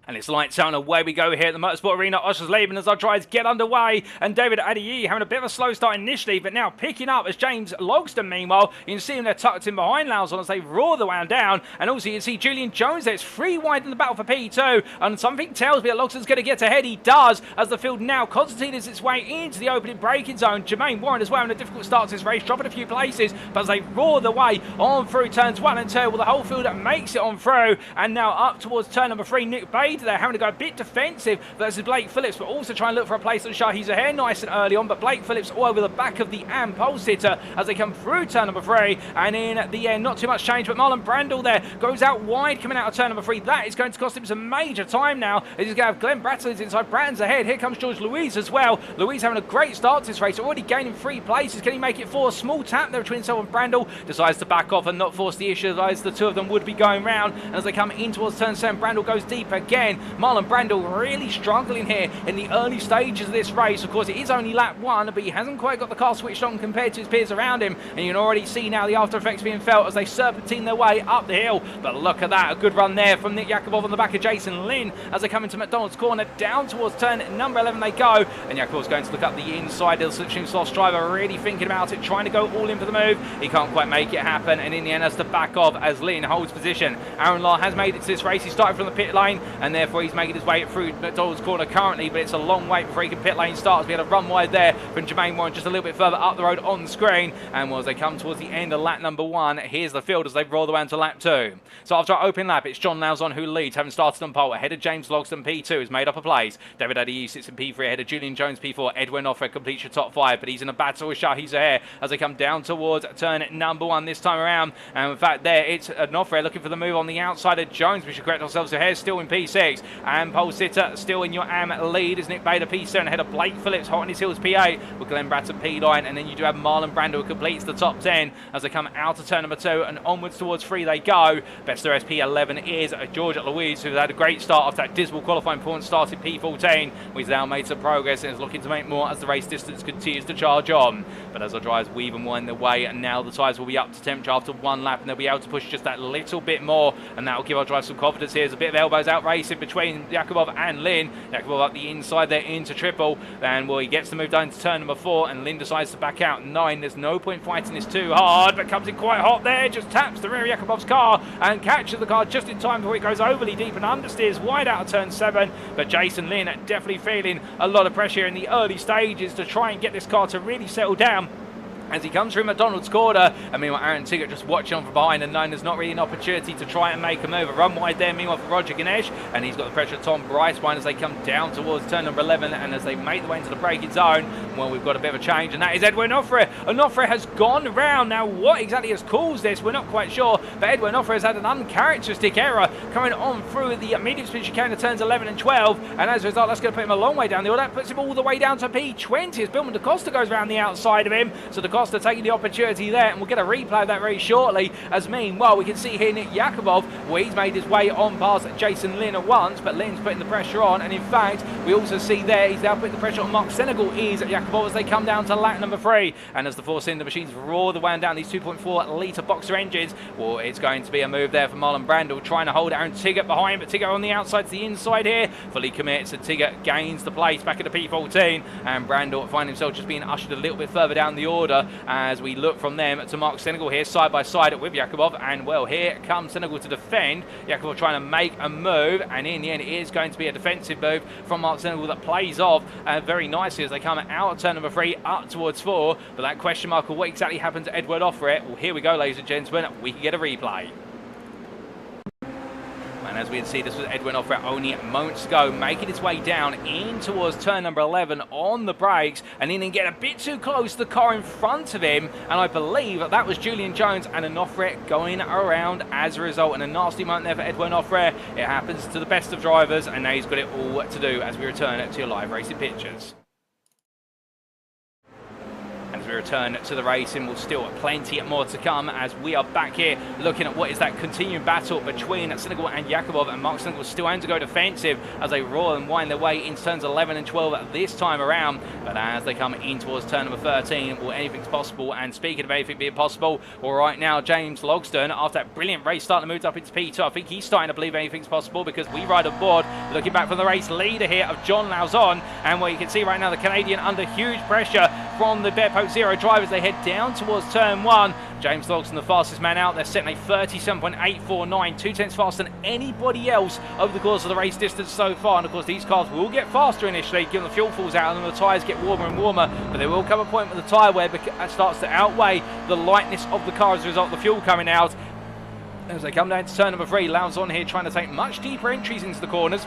And it's lights out and away we go here at the Motorsport Arena Oschersleben as our drivers get underway. And David Adiyi having a bit of a slow start initially, but now picking up as James Logston, meanwhile. You can see him there tucked in behind Lauzon as they roar the way down. And also you can see Julian Jones there. It's 3 wide in the battle for P2. And something tells me that Logston's going to get ahead. He does, as the field now concertines its way into the opening braking zone. Jermaine Warren as well having a difficult start to this race, dropping a few places. But as they roar the way on through turns 1 and 2, well, the whole field makes it on through. And now up towards turn number 3, Nick Bader there having to go a bit defensive versus Blake Phillips, but also trying to look for a place on Shahi Zahair nice and early on, but Blake Phillips all over the back of the pole sitter as they come through turn number 3, and in the end not too much change, but Marlon Brandel there goes out wide coming out of turn number 3. That is going to cost him some major time now. He's going to have Glenn Bratton's inside, Bratton's ahead. Here comes George Louise as well. Louise having a great start to this race, already gaining 3 places. Can he make it 4? Small tap there between himself and Brandel. Decides to back off and not force the issue, as the two of them would be going round, and as they come in towards turn 7, Brandel goes deep again. Marlon Brandel really struggling here in the early stages of this race. Of course, it is only lap 1, but he hasn't quite got the car switched on compared to his peers around him, and you can already see now the after effects being felt as they serpentine their way up the hill. But look at that, a good run there from Nick Yakubov on the back of Jason Lynn as they come into McDonald's corner. Down towards turn number 11 they go, and Yakubov's going to look up the inside. The switching slots driver really thinking about it, trying to go all in for the move. He can't quite make it happen, and in the end has to back off as Lynn holds position. Aaron Law has made it to this race. He started from the pit lane, and therefore he's making his way through McDonald's corner currently, but it's a long wait before he can pit lane start. We had a run wide there from Jermaine Warren just a little bit further up the road on the screen, and as they come towards the end of lap number 1, here's the field as they roll the way into lap 2. So after our open lap, it's John Lauzon who leads, having started on pole ahead of James Logston. P2 is made up a place. David Adiyi sits in P3 ahead of Julian Jones. P4, Edwin Offred completes your top 5, but he's in a battle with Shahi Zahair as they come down towards turn number 1 this time around. And in fact there it's Offred looking for the move on the outside of Jones. We should correct ourselves. Zahair still in P6, and pole sitter still in your lead is Nick Bader. P7 ahead of Blake Phillips, hot on his heels P8 with Glenn Bratton P9, and then you do have Marlon Brando who completes the top 10 as they come out of turn number 2 and onwards towards 3 they go. Best of SP11 is George Louise, who's had a great start after that dismal qualifying performance, started P14. He's now made some progress and is looking to make more as the race distance continues to charge on. But as our drivers weave and wind their way, and now the tyres will be up to temperature after 1 lap, and they'll be able to push just that little bit more, and that will give our drivers some confidence here. There's a bit of elbows out racing between Yakubov and Lynn. Yakubov up the inside there into triple, and well, he gets the move down to turn number 4, and Lynn decides to back out 9. There's no point fighting this too hard, but comes in quite hot there, just taps the rear of Yakubov's car and catches the car just in time before it goes overly deep and understeers wide out of turn 7. But Jason Lynn definitely feeling a lot of pressure in the early stages to try and get this car to really settle down as he comes through McDonald's corner. And meanwhile, Aaron Tiggott just watching on from behind, and known there's not really an opportunity to try and make a move. A run wide there, meanwhile, for Roger Ganesh, and he's got the pressure of Tom Bricewine as they come down towards turn number 11, and as they make the way into the braking zone, well, we've got a bit of a change, and that is Edwin Offred. And Offred has gone round. Now, what exactly has caused this, we're not quite sure, but Edwin Offred has had an uncharacteristic error coming on through the medium speed chicane of turns 11 and 12, and as a result, that's going to put him a long way down the order. That puts him all the way down to P20 as Billman DaCosta goes around the outside of him. So DaCosta taking the opportunity there, and we'll get a replay of that very shortly. As meanwhile, we can see here Nick Yakubov, where he's made his way on past Jason Lynn at once, but Lynn's putting the pressure on, and in fact, we also see there he's now putting the pressure on Mark Senegal is Yakubov as they come down to lap number 3, and as the 4-cylinder machines roar the way down these 2.4 litre boxer engines, well, it's going to be a move there for Marlon Brandel, trying to hold Aaron Tiggott behind, but Tiggott on the outside to the inside here, fully commits, and Tiggott gains the place back at the P14, and Brandel finds himself just being ushered a little bit further down the order as we look from them to Mark Senegal here side by side with Yakubov, and well, here comes Senegal to defend. Yakubov trying to make a move, and in the end it is going to be a defensive move from Mark Senegal that plays off very nicely as they come out of turn number 3 up towards 4, but that question mark of what exactly happened to Edward Offred, well, here we go, ladies and gentlemen, we can get a replay. And And as we can see, this was Edwin Offred only moments ago, making his way down in towards turn number 11 on the brakes, and then get a bit too close to the car in front of him, and I believe that was Julian Jones and Onofre going around as a result, and a nasty moment there for Edwin Offred. It happens to the best of drivers, and now he's got it all to do as we return to your live racing pictures. As we return to the racing, we'll still plenty more to come as we are back here looking at what is that continuing battle between Senegal and Yakubov, and Mark Senegal still having to go defensive as they roar and wind their way into turns 11 and 12 this time around. But as they come in towards turn number 13, well, anything's possible. And speaking of anything being possible, well, right now James Logsdon, after that brilliant race starting to move up into P2, I think he's starting to believe anything's possible, because we ride aboard looking back from the race leader here of John Lauzon, and where you can see right now the Canadian under huge pressure from the Bearpoke Zero drivers. They head down towards turn 1. James Logsdon, the fastest man out. They're setting a 37.849, 2 tenths faster than anybody else over the course of the race distance so far. And of course, these cars will get faster initially, given the fuel falls out and the tyres get warmer and warmer. But there will come a point with the tyre wear that starts to outweigh the lightness of the car as a result of the fuel coming out. As they come down to turn number 3, Lauzon here trying to take much deeper entries into the corners,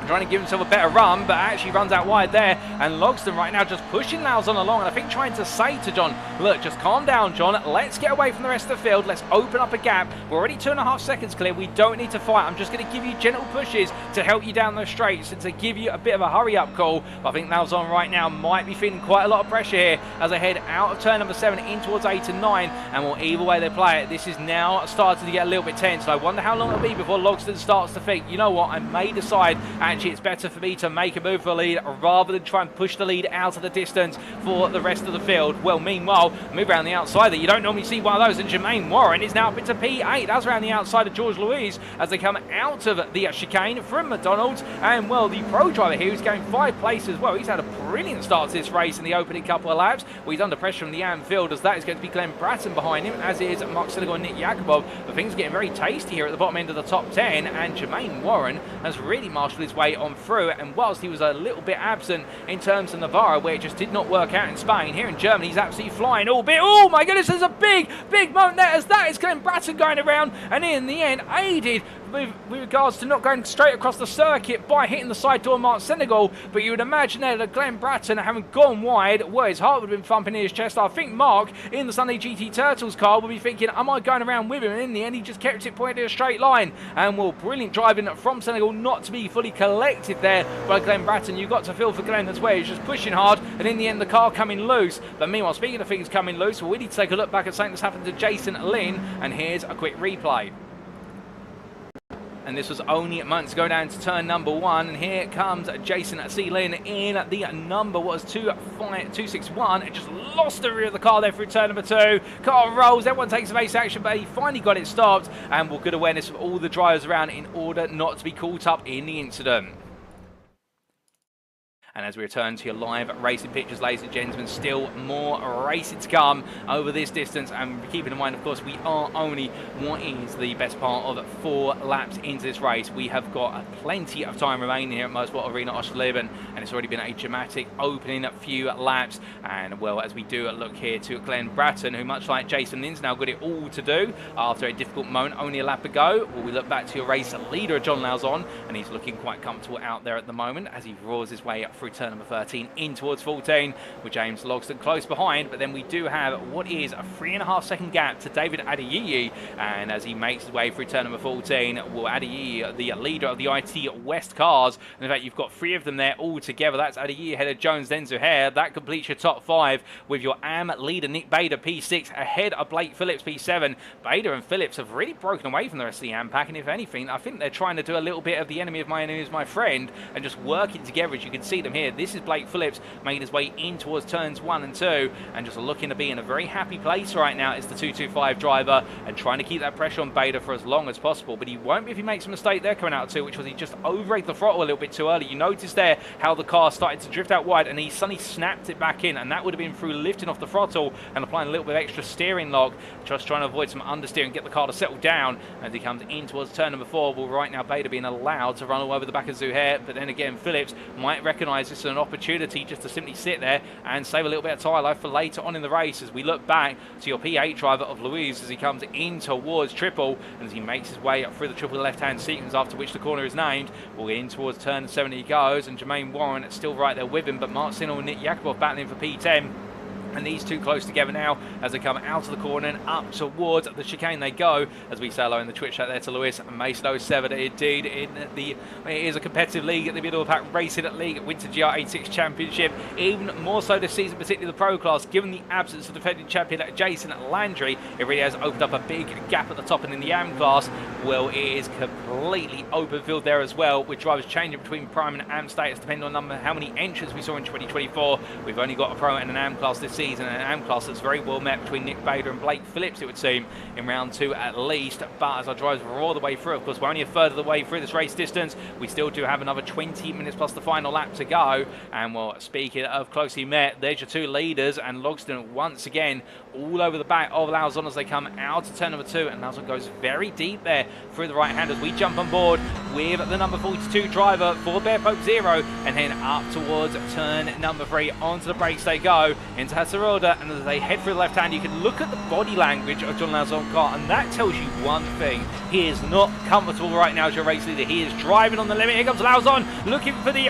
trying to give himself a better run, but actually runs out wide there. And Logsdon right now just pushing Lauzon along, and I think trying to say to John, look, just calm down, John, let's get away from the rest of the field, let's open up a gap. We're already 2.5 seconds clear, we don't need to fight. I'm just going to give you gentle pushes to help you down those straights and to give you a bit of a hurry up call. But I think Lauzon right now might be feeling quite a lot of pressure here as they head out of turn number 7 in towards 8 and 9, and well, either way they play it, this is now starting to get a little bit tense. And I wonder how long it'll be before Logsdon starts to think, you know what, I may decide actually it's better for me to make a move for the lead rather than try and push the lead out of the distance for the rest of the field. Well, meanwhile, move around the outside there. You don't normally see one of those, and Jermaine Warren is now up into P8. That's around the outside of George Louise as they come out of the chicane from McDonald's. And well, the pro driver here is going 5 places. Well, he's had a brilliant start to this race in the opening couple of laps. Well, he's under pressure from the Anfield, as that is going to be Glenn Bratton behind him, as is Mark Senegal and Nick Yakubov. But things are getting very tasty here at the bottom end of the top 10, and Jermaine Warren has really marshaled his way on through. And whilst he was a little bit absent in terms of Navarra, where it just did not work out in Spain, here in Germany he's absolutely flying all bit. Oh my goodness, there's a big moment there, as that is Glenn Bratton going around, and in the end aided with regards to not going straight across the circuit by hitting the side door of Mark Senegal. But you would imagine there that Glenn Bratton, having gone wide, well, his heart would have been thumping in his chest. I think Mark in the Sunday GT Turtles car would be thinking, am I going around with him? And in the end he just kept it pointed in a straight line. And well, brilliant driving from Senegal, not to be fully collected there by Glenn Bratton. You've got to feel for Glenn as well. He's just pushing hard, and in the end the car coming loose. But meanwhile, speaking of things coming loose, well, we need to take a look back at something that's happened to Jason Lynn, and here's a quick replay. And this was only moments ago down to turn number 1, and here comes Jason C. Lynn in the number was 261. It just lost the rear of the car there through turn number 2. Car rolls, everyone takes a race action, but he finally got it stopped, and with good awareness of all the drivers around in order not to be caught up in the incident. And as we return to your live racing pictures, ladies and gentlemen, still more racing to come over this distance. And keeping in mind, of course, we are only what is the best part of 4 laps into this race. We have got plenty of time remaining here at Motorsport Arena Oschersleben, and it's already been a dramatic opening few laps. And well, as we do look here to Glenn Bratton, who much like Jason Lynn's now got it all to do after a difficult moment, only a lap ago. Well, we look back to your race leader, John Lauzon, and he's looking quite comfortable out there at the moment as he roars his way up through turn number 13 in towards 14, with James Logsdon close behind. But then we do have what is a 3.5 second gap to David Adeyiyi, and as he makes his way through turn number 14, well, Adeyiyi, the leader of the IT West cars, and in fact you've got 3 of them there all together. That's Adeyiyi ahead of Jones, then Zuhair. That completes your top 5 with your AM leader Nick Bader P6 ahead of Blake Phillips P7. Bader and Phillips have really broken away from the rest of the AM pack, and if anything, I think they're trying to do a little bit of the enemy of my enemy is my friend, and just working together. As you can see them here, this is Blake Phillips making his way in towards turns 1 and 2, and just looking to be in a very happy place right now is the 225 driver, and trying to keep that pressure on Bader for as long as possible. But he won't be if he makes a mistake there coming out of 2, which was he just overrated the throttle a little bit too early. You notice there how the car started to drift out wide, and he suddenly snapped it back in, and that would have been through lifting off the throttle and applying a little bit of extra steering lock, just trying to avoid some understeer and get the car to settle down as he comes in towards turn number 4. Well, right now Bader being allowed to run all over the back of Zuhair, but then again Phillips might recognise guys, it's an opportunity just to simply sit there and save a little bit of tyre life for later on in the race as we look back to your P8 driver of Louise as he comes in towards triple, and as he makes his way up through the triple left-hand sequence, after which the corner is named. We'll get in towards turn 7 he goes, and Jermaine Warren is still right there with him, but Mark Sinnell and Nick Yakubov battling for P10. And these two close together now as they come out of the corner and up towards the chicane they go, as we say hello in the Twitch chat there to Lewis and Mason 07. Indeed, it is a competitive league at the middle of the pack racing at league Winter GR86 Championship, even more so this season, particularly the Pro Class. Given the absence of defending champion Jason Landry, it really has opened up a big gap at the top, and in the AM class, well, it is completely open field there as well, with drivers changing between Prime and AM status depending on how many entrants we saw in 2024. We've only got a Pro and an AM class this season, and an AM class that's very well met between Nick Bader and Blake Phillips, it would seem, in round 2 at least. But as our drivers roar the way through, of course, we're only a third of the way through this race distance. We still do have another 20 minutes plus the final lap to go. And well, speaking of closely met, there's your two leaders, and Logsdon once again all over the back of Lauzon as they come out of turn number 2, and Lauzon goes very deep there through the right hand as we jump on board with the number 42 driver for Bear Pope Zero, and head up towards turn number 3. Onto the brakes they go into Hasserolda, and as they head through the left hand, you can look at the body language of John Lauzon's car, and that tells you one thing: he is not comfortable right now as your race leader. He is driving on the limit. Here comes Lauzon looking for the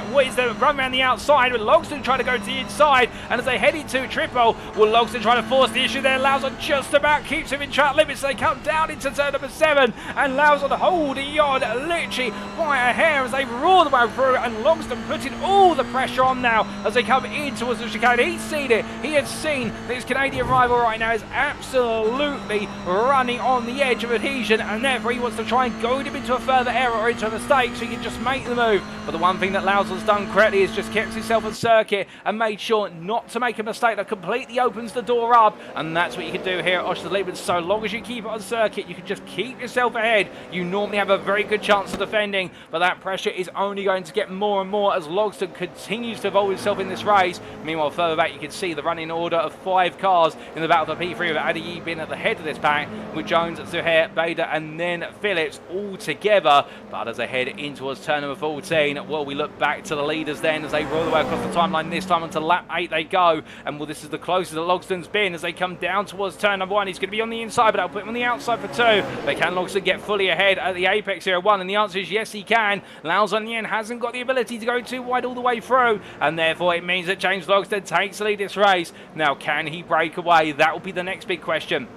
run around the outside, with Logsdon trying to go to the inside, and as they head into triple, well, Logsdon trying to force the issue there. Lauzon just about keeps him in track limits. They come down into turn number 7, and Lauzon holding on literally by a hair as they roar the way through, and Logsdon putting all the pressure on now as they come in towards the chicane. He's seen it. He has seen that his Canadian rival right now is absolutely running on the edge of adhesion, and therefore he wants to try and goad him into a further error or into a mistake so he can just make the move. But the one thing that Lauzon's done correctly is just kept himself on circuit and made sure not to make a mistake that completely opens the door up, and that's what you can do here at Oschersleben. So long as you keep it on circuit, you can just keep yourself ahead. You normally have a very good chance of defending, but that pressure is only going to get more and more as Logsdon continues to evolve himself in this race. Meanwhile, further back you can see the running order of 5 cars in the battle for P3, with Adi being at the head of this pack, with Jones, Zuhair, Bader and then Phillips all together. But as they head in towards turn number 14, well, we look back to the leaders then as they roll their way across the timeline. This time onto lap 8 they go, and well, this is the closest that Logsdon's been as they come down towards turn number 1. He's going to be on the inside, but I'll put him on the outside for 2. But can Logsdon get fully ahead at the apex here at 1? And the answer is yes, he can. Lauzon in the end hasn't got the ability to go too wide all the way through, and therefore it means that James Logsdon takes the lead this race. Now, can he break away? That will be the next big question.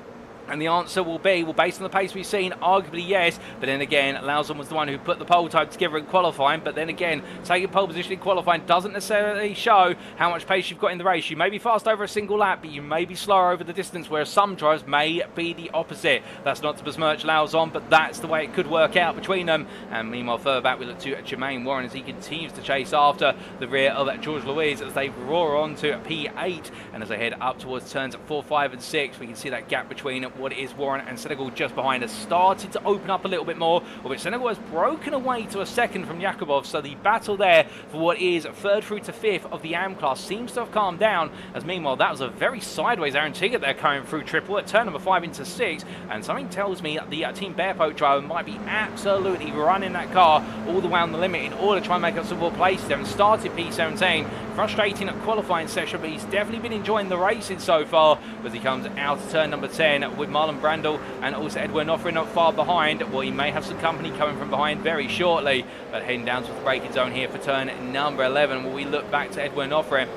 And the answer will be, well, based on the pace we've seen, arguably yes. But then again, Lauzon was the one who put the pole time together in qualifying. But then again, taking pole position in qualifying doesn't necessarily show how much pace you've got in the race. You may be fast over a single lap, but you may be slower over the distance, whereas some drivers may be the opposite. That's not to besmirch Lauzon, but that's the way it could work out between them. And meanwhile, further back, we look to Jermaine Warren as he continues to chase after the rear of George Louise as they roar on to P8. And as they head up towards turns 4, 5 and 6, we can see that gap between what is Warren and Senegal just behind has started to open up a little bit more, but Senegal has broken away to a second from Yakubov, so the battle there for what is 3rd through to 5th of the AM class seems to have calmed down, as meanwhile that was a very sideways Aaron Tiggott there coming through triple at turn number 5 into 6, and something tells me that the Team Bearpoke driver might be absolutely running that car all the way on the limit in order to try and make up some more places. They haven't started P17, frustrating at qualifying session, but he's definitely been enjoying the racing so far as he comes out of turn number 10 with Marlon Brandel and also Edwin Offering not far behind. Well, he may have some company coming from behind very shortly, but heading down to the braking zone here for turn number 11, where we look back to Edwin Offering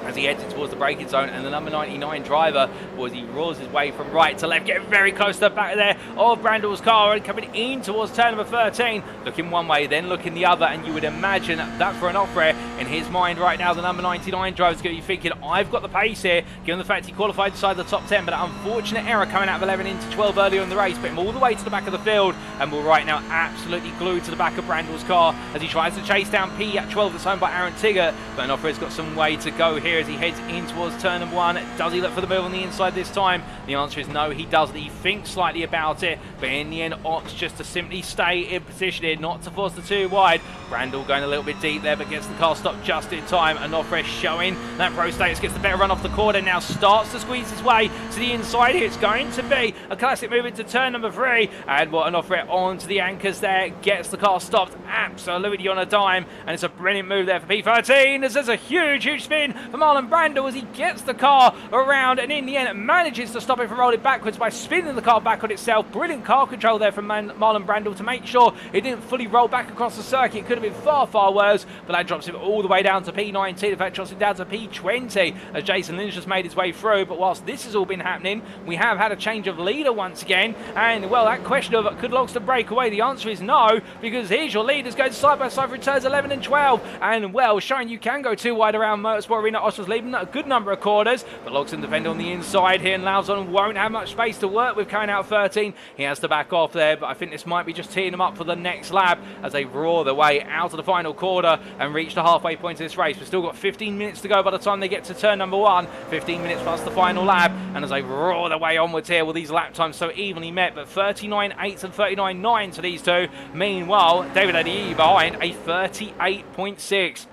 as he heads towards the braking zone, and the number 99 driver, as he roars his way from right to left, getting very close to the back there of Brandel's car, and coming in towards turn number 13, looking one way, then looking the other, and you would imagine that for an off-rare, in his mind right now, the number 99 driver is going to be thinking, I've got the pace here, given the fact he qualified inside the top 10, but an unfortunate error coming out of 11 into 12 earlier in the race, put him all the way to the back of the field, and we're right now absolutely glued to the back of Brandel's car as he tries to chase down P12 that's owned by Aaron Tiggott, but an off-rare's got some way to go here as he heads in towards turn number 1. Does he look for the move on the inside this time? The answer is no, he doesn't. He thinks slightly about it, but in the end opts just to simply stay in position here, not to force the 2 wide. Brandel going a little bit deep there, but gets the car stop just in time. Onofre showing that pro status, gets the better run off the corner, now starts to squeeze his way to the inside here. It's going to be a classic move into turn number 3, and Onofre onto the anchors there, gets the car stopped absolutely on a dime, and it's a brilliant move there for P13. There's a huge spin for Marlon Brandel as he gets the car around, and in the end manages to stop it from rolling backwards by spinning the car back on itself. Brilliant car control there from Marlon Brandel to make sure it didn't fully roll back across the circuit. It could have been far worse, but that drops him all the way down to P19. In fact, drops him down to P20 as Jason Lynch just made his way through. But whilst this has all been happening, we have had a change of leader once again, and well, that question of could Logsdon break away, the answer is no, because here's your leaders going side by side for turns 11 and 12, and well, showing you can go too wide around Motorsport Arena Oschersleben, a good number of corners, but Logsdon defend on the inside here, and Lauzon won't have much space to work with coming out 13. He has to back off there, but I think this might be just teeing them up for the next lap as they roar their way out of the final quarter and reach the halfway point of this race. We've still got 15 minutes to go by the time they get to turn number 1, 15 minutes past the final lap, and as they roar their way onwards here with these lap times so evenly met, but 39.8 and 39.9 to these two. Meanwhile, David Adeyemi behind a 38.6.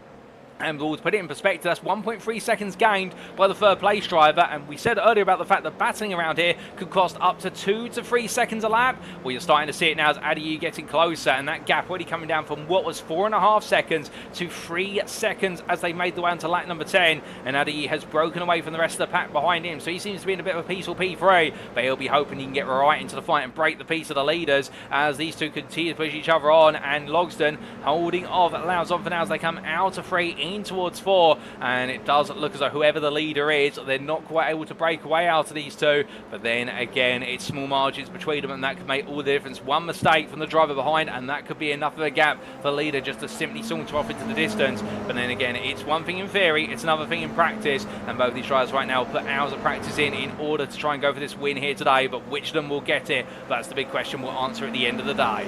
And we'll put it in perspective, that's 1.3 seconds gained by the third place driver. And we said earlier about the fact that battling around here could cost up to 2 to 3 seconds a lap. Well, you're starting to see it now as Adeyemi getting closer, and that gap already coming down from what was 4.5 seconds to 3 seconds as they made the way onto lap number 10. And Adeyemi has broken away from the rest of the pack behind him, so he seems to be in a bit of a peaceful P3, but he'll be hoping he can get right into the fight and break the peace of the leaders as these two continue to push each other on. And Logsdon holding off Lauzon for now as they come out of 3 in towards 4, and it does look as though whoever the leader is, they're not quite able to break away out of these two. But then again, it's small margins between them, and that could make all the difference. One mistake from the driver behind, and that could be enough of a gap for the leader just to simply saunter off into the distance. But then again, it's one thing in theory, it's another thing in practice, and both these drivers right now put hours of practice in order to try and go for this win here today. But which of them will get it? That's the big question we'll answer at the end of the day.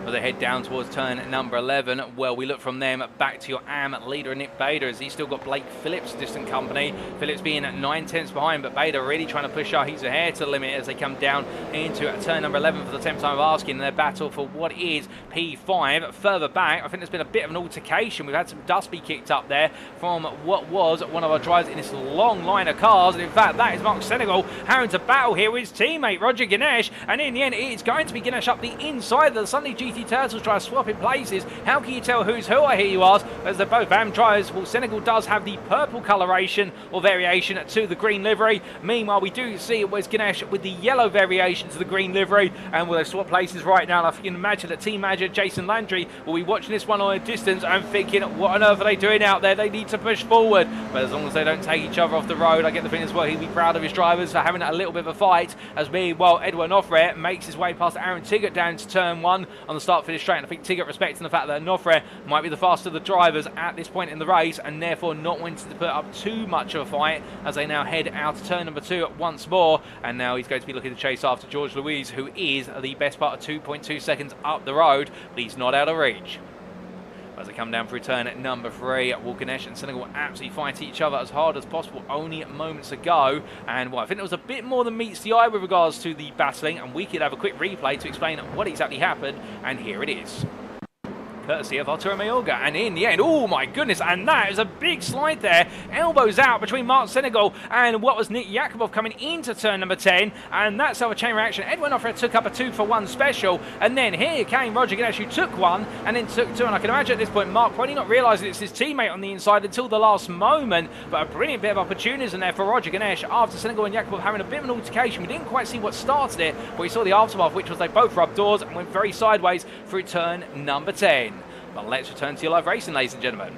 As they head down towards turn number 11, well, we look from them back to your AM leader, Nick Bader, as he's still got Blake Phillips distant company. Phillips being at 9 tenths behind, but Bader really trying to push out his hair to the limit as they come down into turn number 11 for the 10th time of asking in their battle for what is P5. Further back, I think there's been a bit of an altercation. We've had some dust be kicked up there from what was one of our drivers in this long line of cars, and in fact, that is Mark Senegal having to battle here with his teammate Roger Ganesh, and in the end, it's going to be Ganesh up the inside of the Sunday GT Turtles try to swap in places. How can you tell who's who, I hear you ask, as they're both AM drivers? Well, Senegal does have the purple coloration or variation to the green livery. Meanwhile, we do see it was Ganesh with the yellow variation to the green livery, and well, they swap places right now. And I can imagine that team manager Jason Landry will be watching this one on a distance and thinking, what on earth are they doing out there? They need to push forward. But as long as they don't take each other off the road, I get the feeling as well he'll be proud of his drivers for having a little bit of a fight. As meanwhile, Edwin Onofre makes his way past Aaron Tiggott down to turn 1 on the start-finish straight. And I think Tiggott, respecting the fact that Onofre might be the faster of the drivers at this point in the race, and therefore not wanting to put up too much of a fight as they now head out to turn number 2 once more. And now he's going to be looking to chase after George Louise, who is the best part of 2.2 seconds up the road, but he's not out of reach. As they come down through turn number 3, Ganesh and Senegal absolutely fight each other as hard as possible only moments ago. And well, I think it was a bit more than meets the eye with regards to the battling, and we could have a quick replay to explain what exactly happened, and here it is. Courtesy of Arturo Mayorga, and in the end, oh my goodness, and that is a big slide there, elbows out between Mark Senegal and what was Nick Yakubov coming into turn number 10, and that's how a chain reaction. Edwin Onofre took up a 2-for-1 special, and then here came Roger Ganesh, who took 1 and then took 2, and I can imagine at this point Mark probably not realising it's his teammate on the inside until the last moment, but a brilliant bit of opportunism there for Roger Ganesh after Senegal and Yakubov having a bit of an altercation. We didn't quite see what started it, but we saw the aftermath, which was they both rubbed doors and went very sideways through turn number 10. But let's return to your live racing, ladies and gentlemen.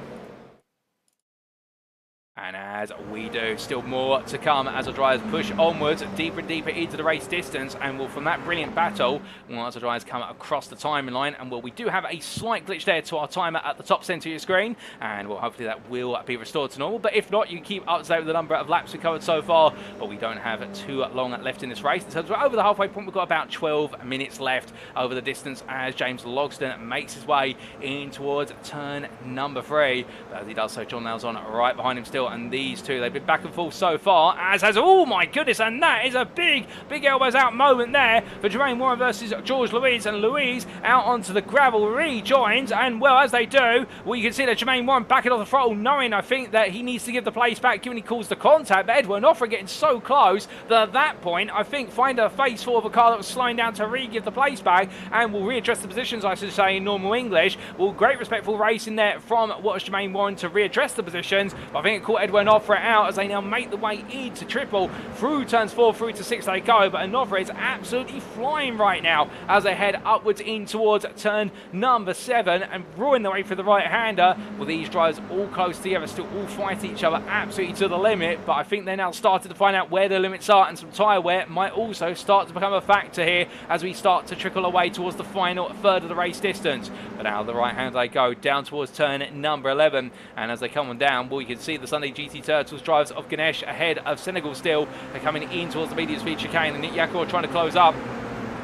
And as we do, still more to come as the drivers push onwards, deeper and deeper into the race distance. And well, from that brilliant battle, well, as the drivers come across the timing line, and well, we do have a slight glitch there to our timer at the top centre of your screen, and well, hopefully that will be restored to normal. But if not, you keep up to date with the number of laps we covered so far, but we don't have too long left in this race. In terms of over the halfway point, we've got about 12 minutes left over the distance as James Logsdon makes his way in towards turn number 3. But as he does so, John Lauzon right behind him still, and these two, they've been back and forth so far, as has, oh my goodness, and that is a big elbows out moment there for Jermaine Warren versus George Louise, and Louise out onto the gravel, rejoins, and well, as they do, well, you can see that Jermaine Warren backing off the throttle, knowing, I think, that he needs to give the place back, given he calls the contact, but Edwin Offred getting so close that at that point, I think, find a face for the car that was slowing down to re-give the place back, and will readjust the positions, I should say, in normal English. Well, great respectful racing there from what was Jermaine Warren to readdress the positions, but I think it caught Edwin Offred out as they now make the way into triple, through turns 4 through to 6 they go, but Offred is absolutely flying right now as they head upwards in towards turn number 7 and ruin their way for the right-hander. Well, these drivers all close together, still all fight each other absolutely to the limit, but I think they're now starting to find out where the limits are, and some tyre wear might also start to become a factor here as we start to trickle away towards the final third of the race distance. But out of the right-hand they go, down towards turn number 11, and as they come on down, well, you can see the Sunday GT Turtles drivers of Ganesh ahead of Senegal still. They're coming in towards the medium speed chicane, and Nick Yakov trying to close up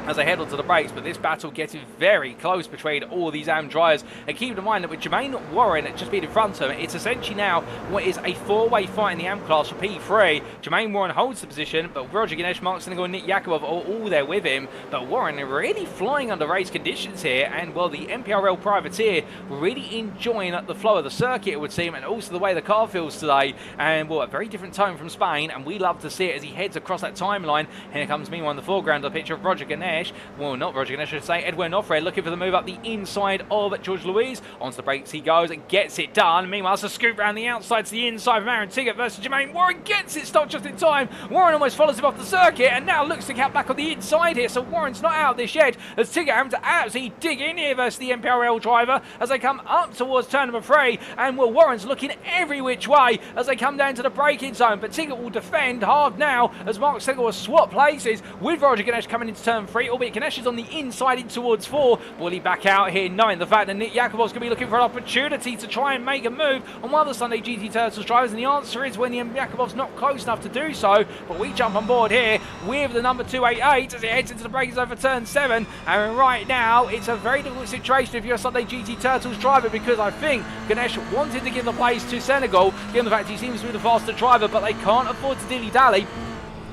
as they head onto the brakes, but this battle getting very close between all these AM drivers. And keep in mind that with Jermaine Warren just being in front of him, it's essentially now what is a four-way fight in the AM class for P3. Jermaine Warren holds the position, but Roger Ganesh, Mark Senegal and Nick Yakov are all there with him. But Warren really flying under race conditions here, and well, the MPRL privateer really enjoying the flow of the circuit, it would seem, and also the way the car feels today. And well, a very different tone from Spain, and we love to see it as he heads across that timeline. Here comes meanwhile in the foreground of the picture of Roger Ganesh. Well, not Roger Ganesh, I should say. Edwin Offred looking for the move up the inside of George Louise. Onto the brakes he goes and gets it done. Meanwhile, it's a scoop around the outside to the inside of Aaron Tiggott versus Jermaine Warren. Gets it stopped just in time. Warren almost follows him off the circuit and now looks to cap back on the inside here. So Warren's not out of this yet, as Tiggott having to absolutely dig in here versus the MPRL driver as they come up towards turn number 3. And well, Warren's looking every which way as they come down to the braking zone. But Tiggott will defend hard now as Mark Segal will swap places with Roger Ganesh coming into turn 3. Albeit Ganesh is on the inside in towards 4. Will he back out here, knowing the fact that Nick Yakovov's going to be looking for an opportunity to try and make a move on one of the Sunday GT Turtles drivers? And the answer is when Yakovov's not close enough to do so. But we jump on board here with the number 288 as it heads into the braking zone for turn 7. And right now, it's a very difficult situation if you're a Sunday GT Turtles driver, because I think Ganesh wanted to give the place to Senegal, given the fact he seems to be the faster driver, but they can't afford to dilly-dally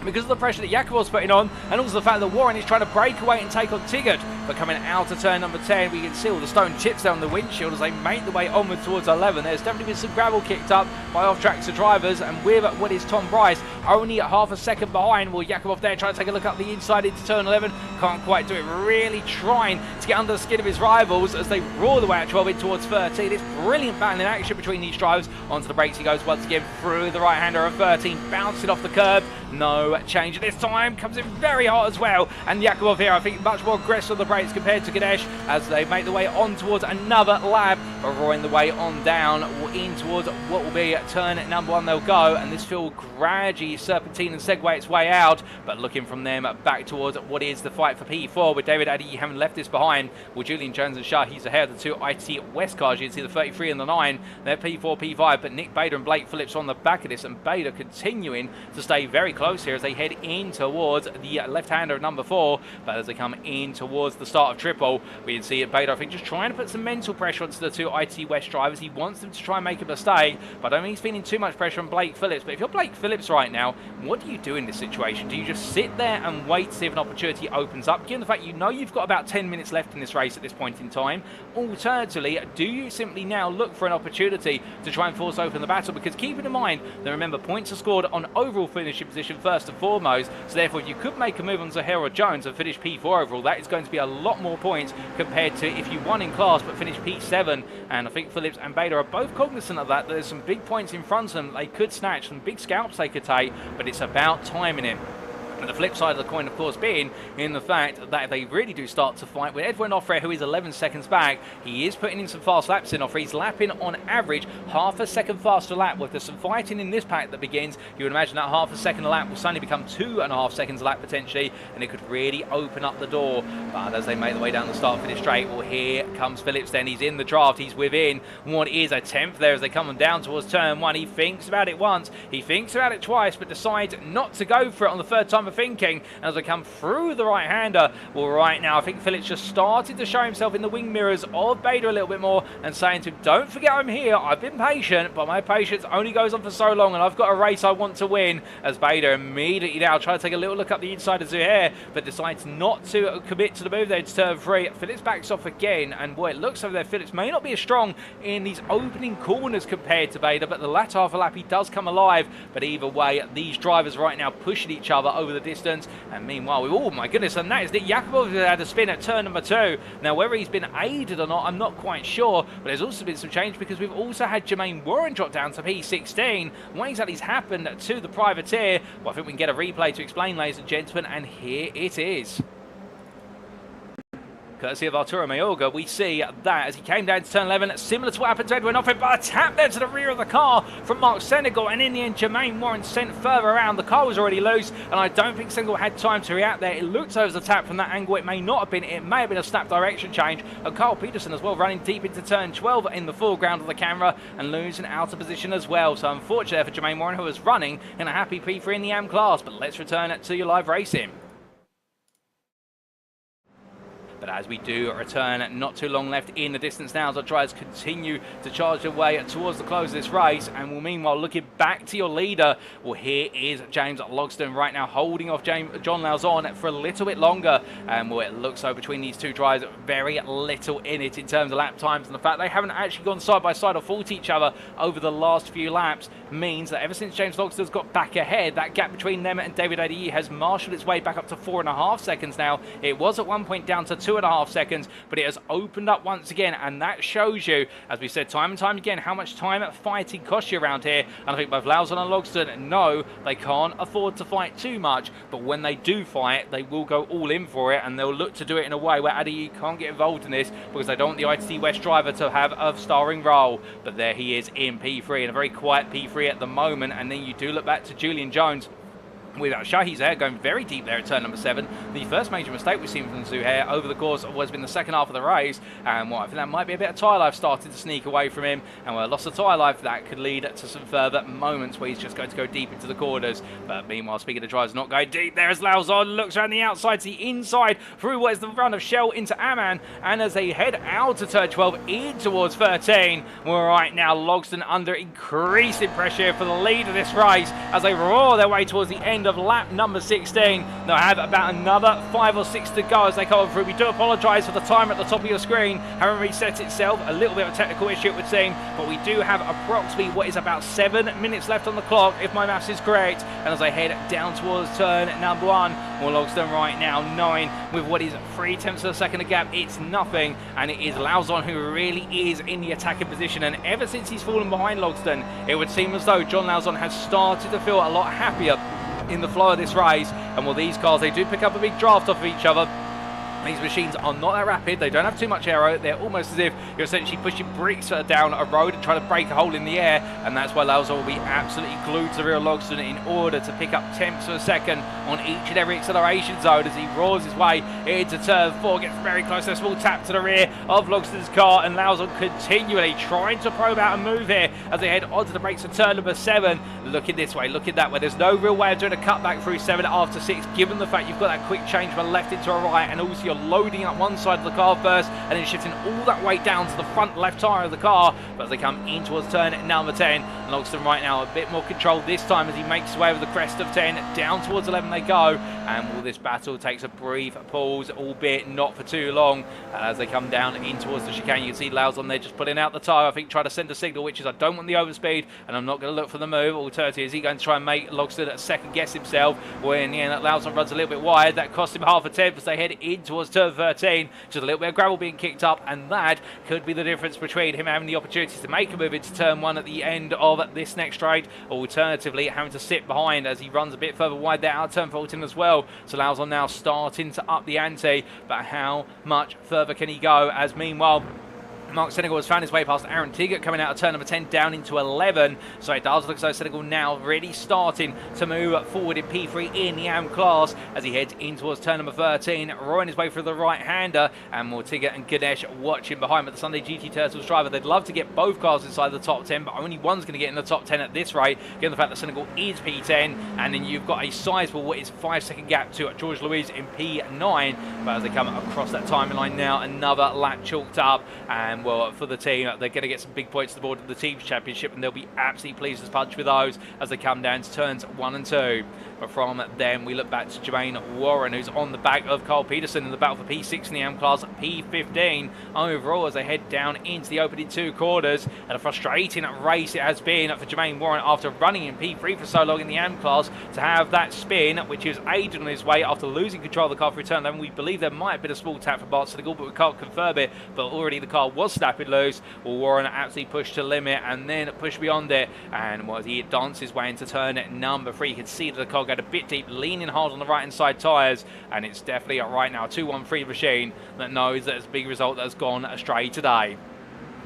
because of the pressure that Yakovov's putting on, and also the fact that Warren is trying to break away and take on Tiggott. But coming out of turn number 10, we can see all the stone chips down the windshield as they make the way onward towards 11. There's definitely been some gravel kicked up by off-track drivers, and with what is Tom Bryce only at half a second behind. Well, Yakovov there trying to take a look up the inside into turn 11. Can't quite do it. Really trying to get under the skin of his rivals as they roar the way at 12 in towards 13. It's brilliant battle in action between these drivers. Onto the brakes he goes once again through the right-hander of 13, bouncing off the curb. No change at this time, comes in very hot as well, and Yakovov here I think much more aggressive on the brakes compared to Ganesh as they make the way on towards another lap, but roaring the way on down in towards what will be turn number 1 they'll go, and this field gradually serpentine and segue its way out, but looking from them back towards what is the fight for P4 with David Addy having left this behind. Well, Julian Jones and Shah, he's ahead of the two IT West cars. You can see the 33 and the 9, they're P4, P5, but Nick Bader and Blake Phillips on the back of this, and Bader continuing to stay very close here as they head in towards the left-hander of number 4, but as they come in towards the start of triple, we can see it Bader, I think, just trying to put some mental pressure onto the two IT West drivers. He wants them to try and make a mistake, but I don't think he's feeling too much pressure on Blake Phillips. But if you're Blake Phillips right now, what do you do in this situation? Do you just sit there and wait to see if an opportunity opens up, given the fact you know you've got about 10 minutes left in this race at this point in time? Alternatively, do you simply now look for an opportunity to try and force open the battle? Because keeping in mind that, remember, points are scored on overall finishing position first and foremost, so therefore if you could make a move on Zahara Jones and finish P4 overall, that is going to be a lot more points compared to if you won in class but finished P7. And I think Phillips and Bader are both cognizant of that. There's some big points in front of them they could snatch, some big scalps they could take, but it's about timing it. And the flip side of the coin, of course, being in the fact that if they really do start to fight with Edwin Offred, who is 11 seconds back, he is putting in some fast laps in Offred. He's lapping on average half a second faster lap. With there's some fighting in this pack that begins, you would imagine that half a second a lap will suddenly become 2.5 seconds a lap potentially, and it could really open up the door. But as they make the way down the start finish straight, well, here comes Phillips then. He's in the draft. He's within what is a 10th there as they come on down towards turn 1. He thinks about it once, he thinks about it twice, but decides not to go for it on the third time remember thinking as I come through the right-hander. Well, right now, I think Phillips just started to show himself in the wing mirrors of Bader a little bit more and saying to him, don't forget I'm here. I've been patient, but my patience only goes on for so long, and I've got a race I want to win. As Bader immediately now tries to take a little look up the inside of Zuhair, but decides not to commit to the move there to turn 3. Phillips backs off again, and boy, it looks over there Phillips may not be as strong in these opening corners compared to Bader, but the latter half of the lap he does come alive. But either way, these drivers right now pushing each other over the distance, and meanwhile, oh my goodness, and that is Nick Yakubov who had a spin at turn number 2. Now, whether he's been aided or not, I'm not quite sure, but there's also been some change because we've also had Jermaine Warren drop down to P16. What exactly has happened to the privateer? Well, I think we can get a replay to explain, ladies and gentlemen, and here it is. Courtesy of Arturo Mayorga, we see that as he came down to turn 11, similar to what happened to Edwin Offit, but a tap there to the rear of the car from Mark Senegal, and in the end, Jermaine Warren sent further around. The car was already loose, and I don't think Senegal had time to react there. It looks as a tap from that angle. It may not have been. It may have been a snap direction change. And Carl Peterson as well, running deep into turn 12 in the foreground of the camera and losing out of position as well. So unfortunately for Jermaine Warren, who was running in a happy P3 in the AM class. But let's return to your live racing. But as we do return, not too long left in the distance now as our drivers continue to charge their way towards the close of this race. And we'll meanwhile looking back to your leader. Well, here is James Logsdon right now holding off John Lauzon for a little bit longer. And well, it looks so between these two drivers, very little in it in terms of lap times. And the fact they haven't actually gone side by side or fought each other over the last few laps means that ever since James Logsdon's got back ahead, that gap between them and David Ade has marshaled its way back up to 4.5 seconds now. It was at one point down to 2.5 seconds, but it has opened up once again, and that shows you, as we said time and time again, how much time fighting costs you around here. And I think both Lauzon and Logsdon know they can't afford to fight too much, but when they do fight, they will go all in for it, and they'll look to do it in a way where Ade can't get involved in this because they don't want the ITT West driver to have a starring role. But there he is in P3, in a very quiet P3 at the moment. And then you do look back to Julian Jones with Shahi Zuhair going very deep there at turn number 7. The first major mistake we've seen from Zuhair over the course of what's been the second half of the race. And I think that might be a bit of tyre life starting to sneak away from him. And with a loss of tyre life, that could lead to some further moments where he's just going to go deep into the corners. But meanwhile, speaking of drivers not going deep, there is Lauzon, looks around the outside to the inside through what is the run of Shell into Amman. And as they head out to turn 12 in towards 13, we're right now Logsdon under increasing pressure for the lead of this race as they roar their way towards the end of lap number 16. They'll have about another 5 or 6 to go as they come through. We do apologise for the timer at the top of your screen having reset itself. A little bit of a technical issue it would seem, but we do have approximately what is about 7 minutes left on the clock if my maths is correct. And as I head down towards turn number 1, well, Logsdon right now knowing with what is 0.3 of a second of gap, it's nothing, and it is Lauzon who really is in the attacking position. And ever since he's fallen behind Logsdon, it would seem as though John Lauzon has started to feel a lot happier in the flow of this race. And well, these cars, they do pick up a big draft off of each other. These machines are not that rapid. They don't have too much aero. They're almost as if you're essentially pushing bricks down a road and trying to break a hole in the air. And that's why Lauzon will be absolutely glued to the rear of Logsdon in order to pick up tenths of a second on each and every acceleration zone as he roars his way into turn 4. Gets very close to a small tap to the rear of Logsdon's car. And Lauzon continually trying to probe out a move here as they head onto the brakes of turn number 7. Looking this way, looking that way. There's no real way of doing a cutback through 7 after 6, given the fact you've got that quick change from a left into a right, and also you're loading up one side of the car first and then shifting all that weight down to the front left tyre of the car. But as they come in towards turn number 10, Logsdon right now a bit more control this time as he makes his way over the crest of 10. Down towards 11 they go, and well, this battle takes a brief pause, albeit not for too long. As they come down in towards the chicane, you can see Lauzon there just putting out the tyre, I think trying to send a signal, which is I don't want the overspeed and I'm not going to look for the move. Alternatively, is he going to try and make Logsdon second guess himself? When in the end, Lauzon runs a little bit wide. That cost him half a tenth as they head in towards turn 13. Just a little bit of gravel being kicked up, and that could be the difference between him having the opportunity to make a move into turn 1 at the end of this next straight, or alternatively having to sit behind as he runs a bit further wide there out of turn 14 as well. So Lauzon now starting to up the ante, but how much further can he go? As meanwhile, Mark Senegal has found his way past Aaron Tiggott coming out of turn number 10 down into 11. So it does look as though Senegal now really starting to move forward in P3 in the AM class as he heads in towards turn number 13, roaring his way through the right-hander. And more Tiggott and Ganesh watching behind. But the Sunday GT Turtles driver, they'd love to get both cars inside the top 10, but only one's going to get in the top 10 at this rate, given the fact that Senegal is P10. And then you've got a sizable, what is 5-second gap to George Louise in P9. But as they come across that timeline now, another lap chalked up. And well, for the team, they're going to get some big points to the board of the Teams Championship, and they'll be absolutely pleased as punch with those as they come down to turns 1 and 2. But from them, we look back to Jermaine Warren, who's on the back of Carl Peterson in the battle for P6 in the AM class, P15 overall as they head down into the opening 2 quarters. And a frustrating race it has been for Jermaine Warren after running in P3 for so long in the AM class to have that spin, which is aided on his way after losing control of the car for return. Then we believe there might have been a small tap for Bart Senegal, but we can't confirm it. But already the car was snapping loose. Well, Warren absolutely pushed to limit and then pushed beyond it. And as he danced his way into turn number 3, you can see that the car got a bit deep, leaning hard on the right hand side tyres, and it's definitely right now a 2-1-3 machine that knows that it's a big result that has gone astray today.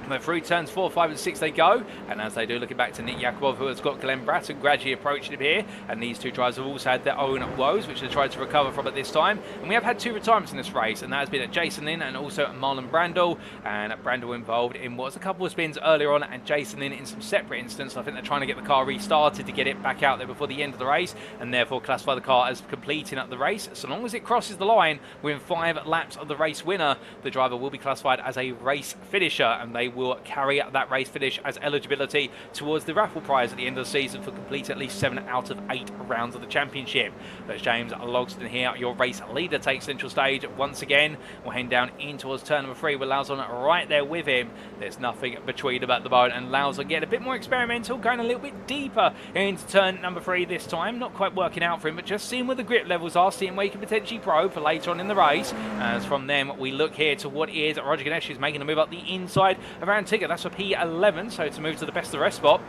But through turns 4, 5 and 6 they go, and as they do, looking back to Nick Yakubov, who has got Glenn Bratton gradually approaching him here, and these two drivers have also had their own woes which they've tried to recover from at this time. And we have had 2 retirements in this race, and that has been at Jason Lynn and also Marlon Brandel, and Brandel involved in what was a couple of spins earlier on, and Jason Lynn in some separate instances. I think they're trying to get the car restarted to get it back out there before the end of the race, and therefore classify the car as completing up the race. So long as it crosses the line within 5 laps of the race winner, the driver will be classified as a race finisher, and they will carry that race finish as eligibility towards the raffle prize at the end of the season for completing at least 7 out of 8 rounds of the championship. But James Logston here, your race leader, takes central stage once again. We'll head down in towards turn number 3 with Lauzon right there with him. There's nothing between them at the moment, and Lauzon getting a bit more experimental, going a little bit deeper into turn number 3 this time. Not quite working out for him, but just seeing where the grip levels are, seeing where he can potentially probe for later on in the race. As from them, we look here to what is Roger Ganesh, who's making a move up the inside around Tiggott. That's for P11, so to move to the best of the rest spot.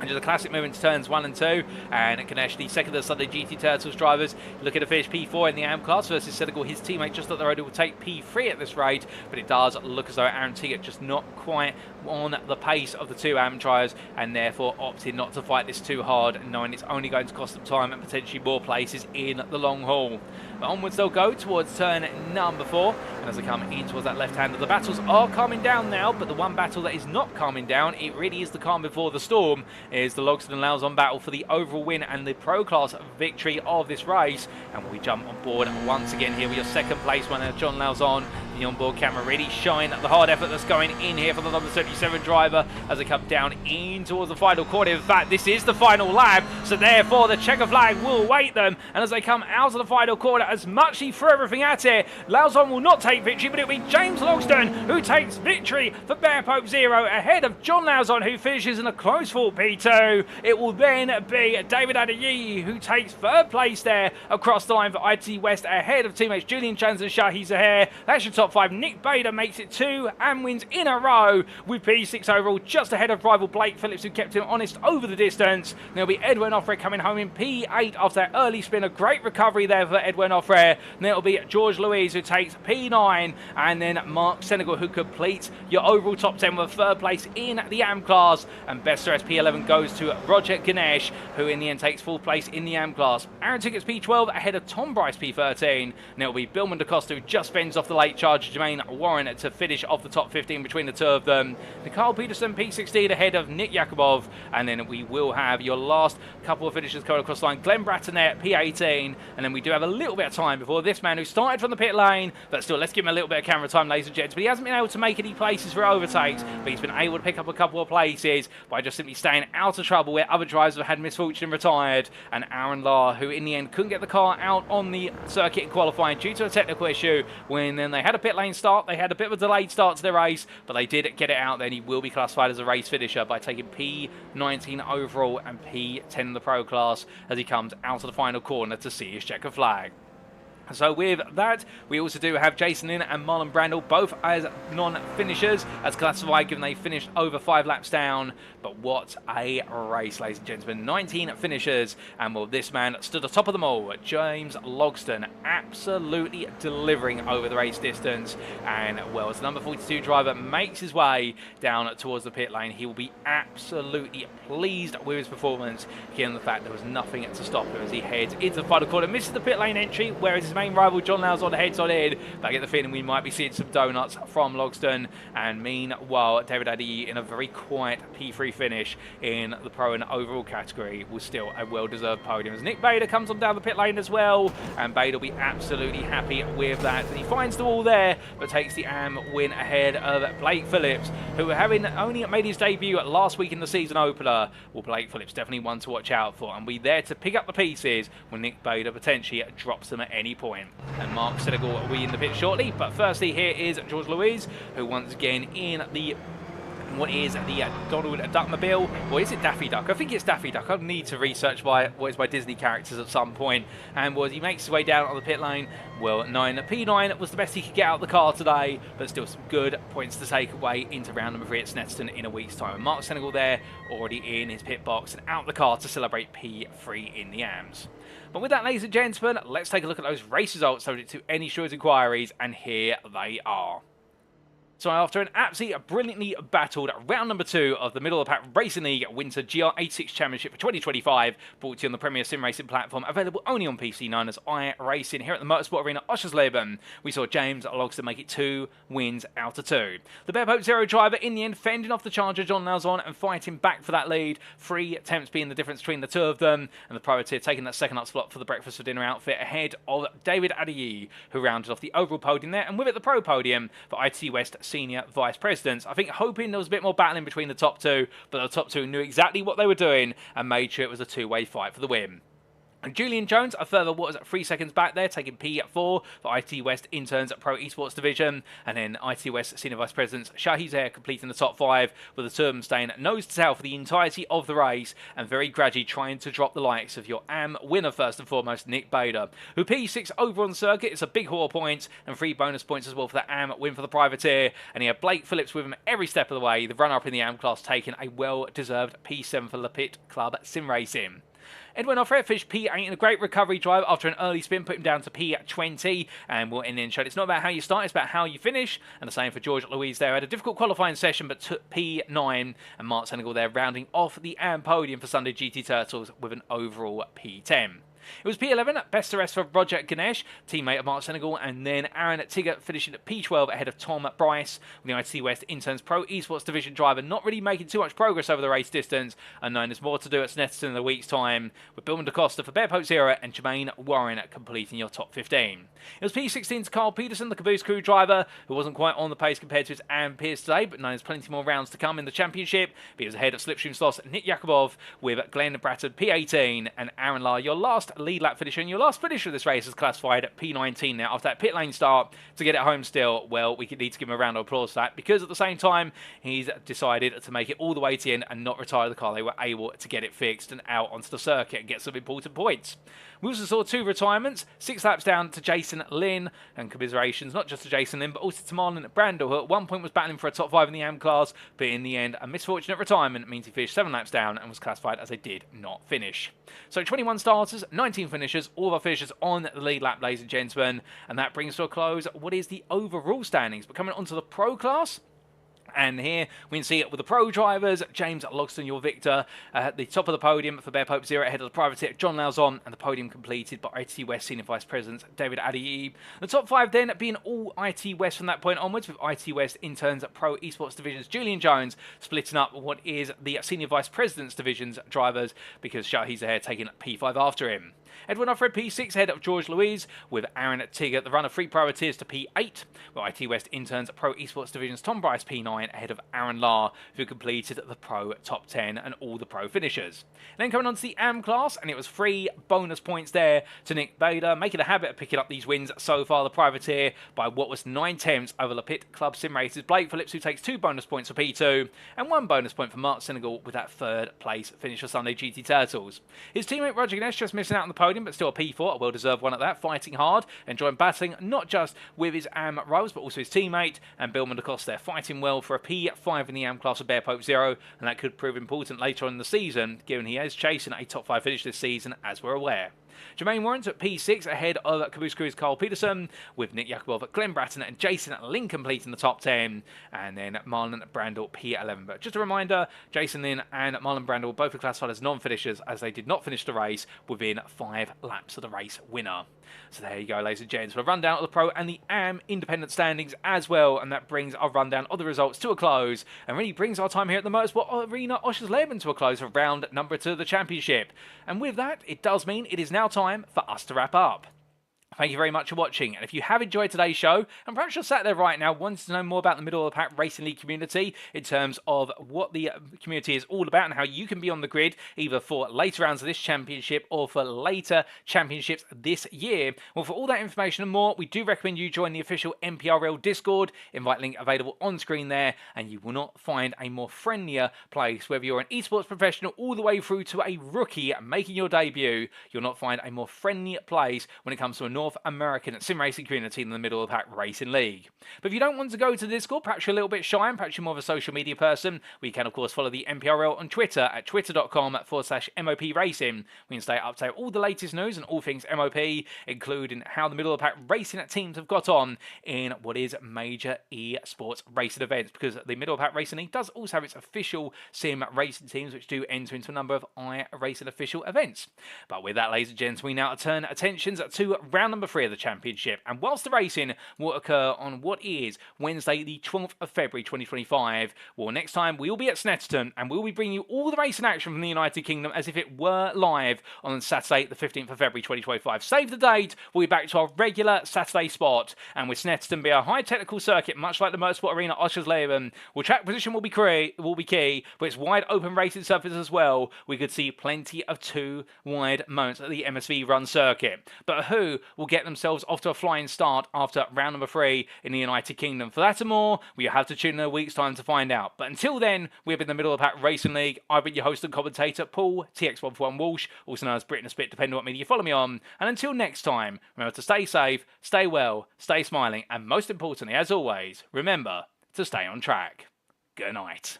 And just a classic move into turns 1 and 2. And Ganesh, the second of the Sunday GT Turtles drivers, looking to finish P4 in the AM class versus Senegal. His teammate just up the road will take P3 at this rate. But it does look as though Aaron Tiggott just not quite on the pace of the 2 AM drivers, and therefore opting not to fight this too hard, knowing it's only going to cost them time and potentially more places in the long haul. But onwards they'll go towards turn number 4. And as they come in towards that left hander, the battles are calming down now. But the one battle that is not calming down, it really is the calm before the storm, is the Logston and Lauzon battle for the overall win and the Pro Class victory of this race. And we jump on board once again here with your second place winner, John Lauzon. The onboard camera really shine the hard effort that's going in here for the number 77 driver as they come down in towards the final quarter. In fact, this is the final lap, so therefore the checker flag will await them. And as they come out of the final quarter, as much he threw everything at it, Lauzon will not take victory, but it'll be James Logston who takes victory for Bear Pope Zero ahead of John Lauzon, who finishes in a close fought P2. It will then be David Adeyi who takes 3rd place there across the line for IT West ahead of teammates Julian Chans and Shahi Zahair. That's your top 5. Nick Bader makes it 2 and wins in a row with P6 overall, just ahead of rival Blake Phillips, who kept him honest over the distance. There'll be Edwin Offred coming home in P8 after that early spin. A great recovery there for Edwin Offred. And it'll be George Louise who takes P9, and then Mark Senegal who completes your overall top 10 with 3rd place in the AM class. And best rest P11 goes to Roger Ganesh, who in the end takes 4th place in the AM class. Aaron Tiggott's P12 ahead of Tom Bryce P13. And it'll be Billman DaCosta who just fends off the late charge Jermaine Warren to finish off the top 15 between the 2 of them. Carl Peterson P16 ahead of Nick Yakubov, and then we will have your last couple of finishers coming across the line. Glenn Bratton there at P18, and then we do have a little bit of time before this man who started from the pit lane, but still, let's give him a little bit of camera time, ladies and gents. But he hasn't been able to make any places for overtakes, but he's been able to pick up a couple of places by just simply staying out of trouble where other drivers have had misfortune and retired. And Aaron Lahr, who in the end couldn't get the car out on the circuit in qualifying due to a technical issue, when then they had a pit lane start, they had a bit of a delayed start to their race, but they did get it out. Then he will be classified as a race finisher by taking P19 overall and P10 in the Pro Class as he comes out of the final corner to see his checker flag. So with that, we also do have Jason Lynn and Marlon Brandel, both as non-finishers, as classified, given they finished over 5 laps down. But what a race, ladies and gentlemen. 19 finishers, and well, this man stood atop of them all. James Logston, absolutely delivering over the race distance. And well, as the number 42 driver makes his way down towards the pit lane, he will be absolutely pleased with his performance, given the fact there was nothing to stop him as he heads into the final corner, misses the pit lane entry, whereas his main rival John Lauzon heads on in. But I get the feeling we might be seeing some donuts from Logston. And meanwhile, David Addy, in a very quiet P3 finish in the pro and overall category, was still a well-deserved podium as Nick Bader comes on down the pit lane as well, and Bader will be absolutely happy with that. And he finds the wall there, but takes the AM win ahead of Blake Phillips, who having only made his debut last week in the season opener. Well, Blake Phillips definitely one to watch out for, and be there to pick up the pieces when Nick Bader potentially drops them at any point. And Mark Senegal will be in the pit shortly, but firstly here is George Louise, who once again in the what is the Donald Duckmobile, or is it Daffy Duck? I think it's Daffy Duck. I'll need to research what is by Disney characters at some point. And was he makes his way down on the pit lane. Well, P9 was the best he could get out of the car today, but still some good points to take away into round number 3 at Snetterton in a week's time. And Mark Senegal there, already in his pit box and out the car to celebrate P3 in the AMS. But with that, ladies and gentlemen, let's take a look at those race results subject to any short inquiries, and here they are. So after an absolutely brilliantly battled round number 2 of the Middle of the Pack Racing League Winter GR86 Championship for 2025, brought to you on the Premier Sim Racing platform, available only on PC, known as iRacing, here at the Motorsport Arena Oschersleben, we saw James Logston make it 2 wins out of 2. The Bear Pope Zero driver in the end fending off the Charger John Lauzon and fighting back for that lead, 3 attempts being the difference between the two of them, and the privateer taking that second up slot for the breakfast for dinner outfit ahead of David Addy, who rounded off the overall podium there, and with it the pro podium for ITC West Senior Vice Presidents. I think hoping there was a bit more battling between the top two, but the top two knew exactly what they were doing and made sure it was a two-way fight for the win. And Julian Jones, a further, 3 seconds back there, taking P4 for IT West Interns Pro Esports Division. And then IT West Senior Vice Presidents Shahiz Air completing the top 5, with the two of them staying nose to tail for the entirety of the race, and very gradually trying to drop the likes of your AM winner first and foremost, Nick Bader, who P6 over on the circuit. It's a big haul of points, and 3 bonus points as well for the AM win for the privateer. And he had Blake Phillips with him every step of the way, the runner-up in the AM class, taking a well-deserved P7 for the Pit Club Sim Racing. Edwin Offred finished P8 in a great recovery drive after an early spin, put him down to P20, and we'll end showed it's not about how you start, it's about how you finish. And the same for George Louise there. Had a difficult qualifying session, but took P9, and Mark Senegal there rounding off the AM podium for Sunday GT Turtles with an overall P10. It was P11, best to rest for Roger Ganesh, teammate of Mark Senegal, and then Aaron Tigger finishing at P12 ahead of Tom Bryce, with the ITC West Interns Pro Esports Division driver not really making too much progress over the race distance, and known there's more to do at Snetterton in a week's time, with Bill DaCosta for Bear Pope Zero and Jermaine Warren completing your top 15. It was P16 to Carl Peterson, the Caboose crew driver, who wasn't quite on the pace compared to his AM peers today, but known there's plenty more rounds to come in the championship. But he was ahead of Slipstream Sloss Nick Yakubov, with Glenn Bratton P18, and Aaron Lahr, your last lead lap finisher, and your last finisher of this race is classified at P19 now after that pit lane start to get it home still. Well, we need to give him a round of applause for that, because at the same time he's decided to make it all the way to the end and not retire the car. They were able to get it fixed and out onto the circuit and get some important points. We also saw 2 retirements, 6 laps down to Jason Lynn, and commiserations not just to Jason Lynn but also to Marlon Brandel, who at one point was battling for a top 5 in the AM class, but in the end a misfortunate retirement means he finished 7 laps down and was classified as a did not finish. So 21 starters, 19 finishers, all of our finishers on the lead lap, ladies and gentlemen, and that brings to a close what is the overall standings. But coming on to the pro class, and here we can see it with the pro drivers, James Logston, your victor, at the top of the podium for Bear Pope Zero, ahead of the privateer John Lauzon, and the podium completed by ITC West Senior Vice President David Addy. The top 5 then being all ITC West from that point onwards, with ITC West Interns Pro Esports Divisions Julian Jones splitting up what is the Senior Vice President's Divisions drivers, because Shahiz Aher taking P5 after him. Edwin Offred P6 ahead of George Louise, with Aaron Tigger, the runner 3 privateers, to P8, with IT West Interns Pro Esports Divisions Tom Bryce P9 ahead of Aaron Lahr, who completed the pro top 10 and all the pro finishers. And then coming on to the AM class, and it was 3 bonus points there to Nick Bader, making a habit of picking up these wins so far, the privateer, by what was 9 tenths over the Pit Club Sim Races Blake Phillips, who takes 2 bonus points for P2, and 1 bonus point for Mark Senegal with that 3rd place finish for Sunday GT Turtles. His teammate Roger Ganesh just missing out on the podium, but still a P4, a well-deserved one at that, fighting hard, enjoying battling not just with his AM rivals, but also his teammate, and Bill Mendecost there, fighting well for a P5 in the AM class of Bear Pope Zero, and that could prove important later on in the season, given he is chasing a top 5 finish this season, as we're aware. Jermaine Warrens at P6 ahead of Caboose Crew's Carl Peterson, with Nick Yakubov at Glenn Bratton and Jason Lynn completing the top 10, and then Marlon Brandel P11. But just a reminder, Jason Lynn and Marlon Brandel both are classified as non-finishers, as they did not finish the race within 5 laps of the race winner. So there you go, ladies and gents, for a rundown of the Pro and the AM independent standings as well, and that brings our rundown of the results to a close, and really brings our time here at the Motorsport Arena Oschersleben to a close for round number 2 of the championship. And with that, it does mean it is now time for us to wrap up. Thank you very much for watching, and if you have enjoyed today's show, and perhaps you're sat there right now wanting to know more about the Middle of the Pack Racing League community in terms of what the community is all about and how you can be on the grid either for later rounds of this championship or for later championships this year, well, for all that information and more, we do recommend you join the official MPRL Discord. Invite link available on screen there, and you will not find a more friendlier place. Whether you're an esports professional all the way through to a rookie making your debut, you'll not find a more friendly place when it comes to a North American sim racing community in the Middle of the Pack Racing League. But if you don't want to go to the Discord, perhaps you're a little bit shy and perhaps you're more of a social media person, we can of course follow the MPRL on Twitter at twitter.com/MOP Racing. We can stay up to date with all the latest news and all things MOP, including how the Middle of the Pack racing teams have got on in what is major esports racing events, because the Middle of the Pack Racing League does also have its official sim racing teams which do enter into a number of iRacing official events. But with that, ladies and gents, we now turn attentions to round number 3 of the championship, and whilst the racing will occur on what is Wednesday the 12th of February 2025, well, next time we will be at Snetterton and we'll be bringing you all the racing action from the United Kingdom as if it were live on Saturday the 15th of February 2025. Save the date, we'll be back to our regular Saturday spot, and with Snetterton be a high technical circuit much like the Motorsport Arena Oschersleben, well, track position will be key, but it's wide open racing surface as well. We could see plenty of 2 wide moments at the MSV run circuit, but who will get themselves off to a flying start after round number 3 in the United Kingdom? For that and more, we have to tune in a week's time to find out. But until then, we've been the Middle of the Pack Racing League. I've been your host and commentator, Paul TX141 Walsh, also known as Britain Spit, depending on what media you follow me on. And until next time, remember to stay safe, stay well, stay smiling, and most importantly, as always, remember to stay on track. Good night.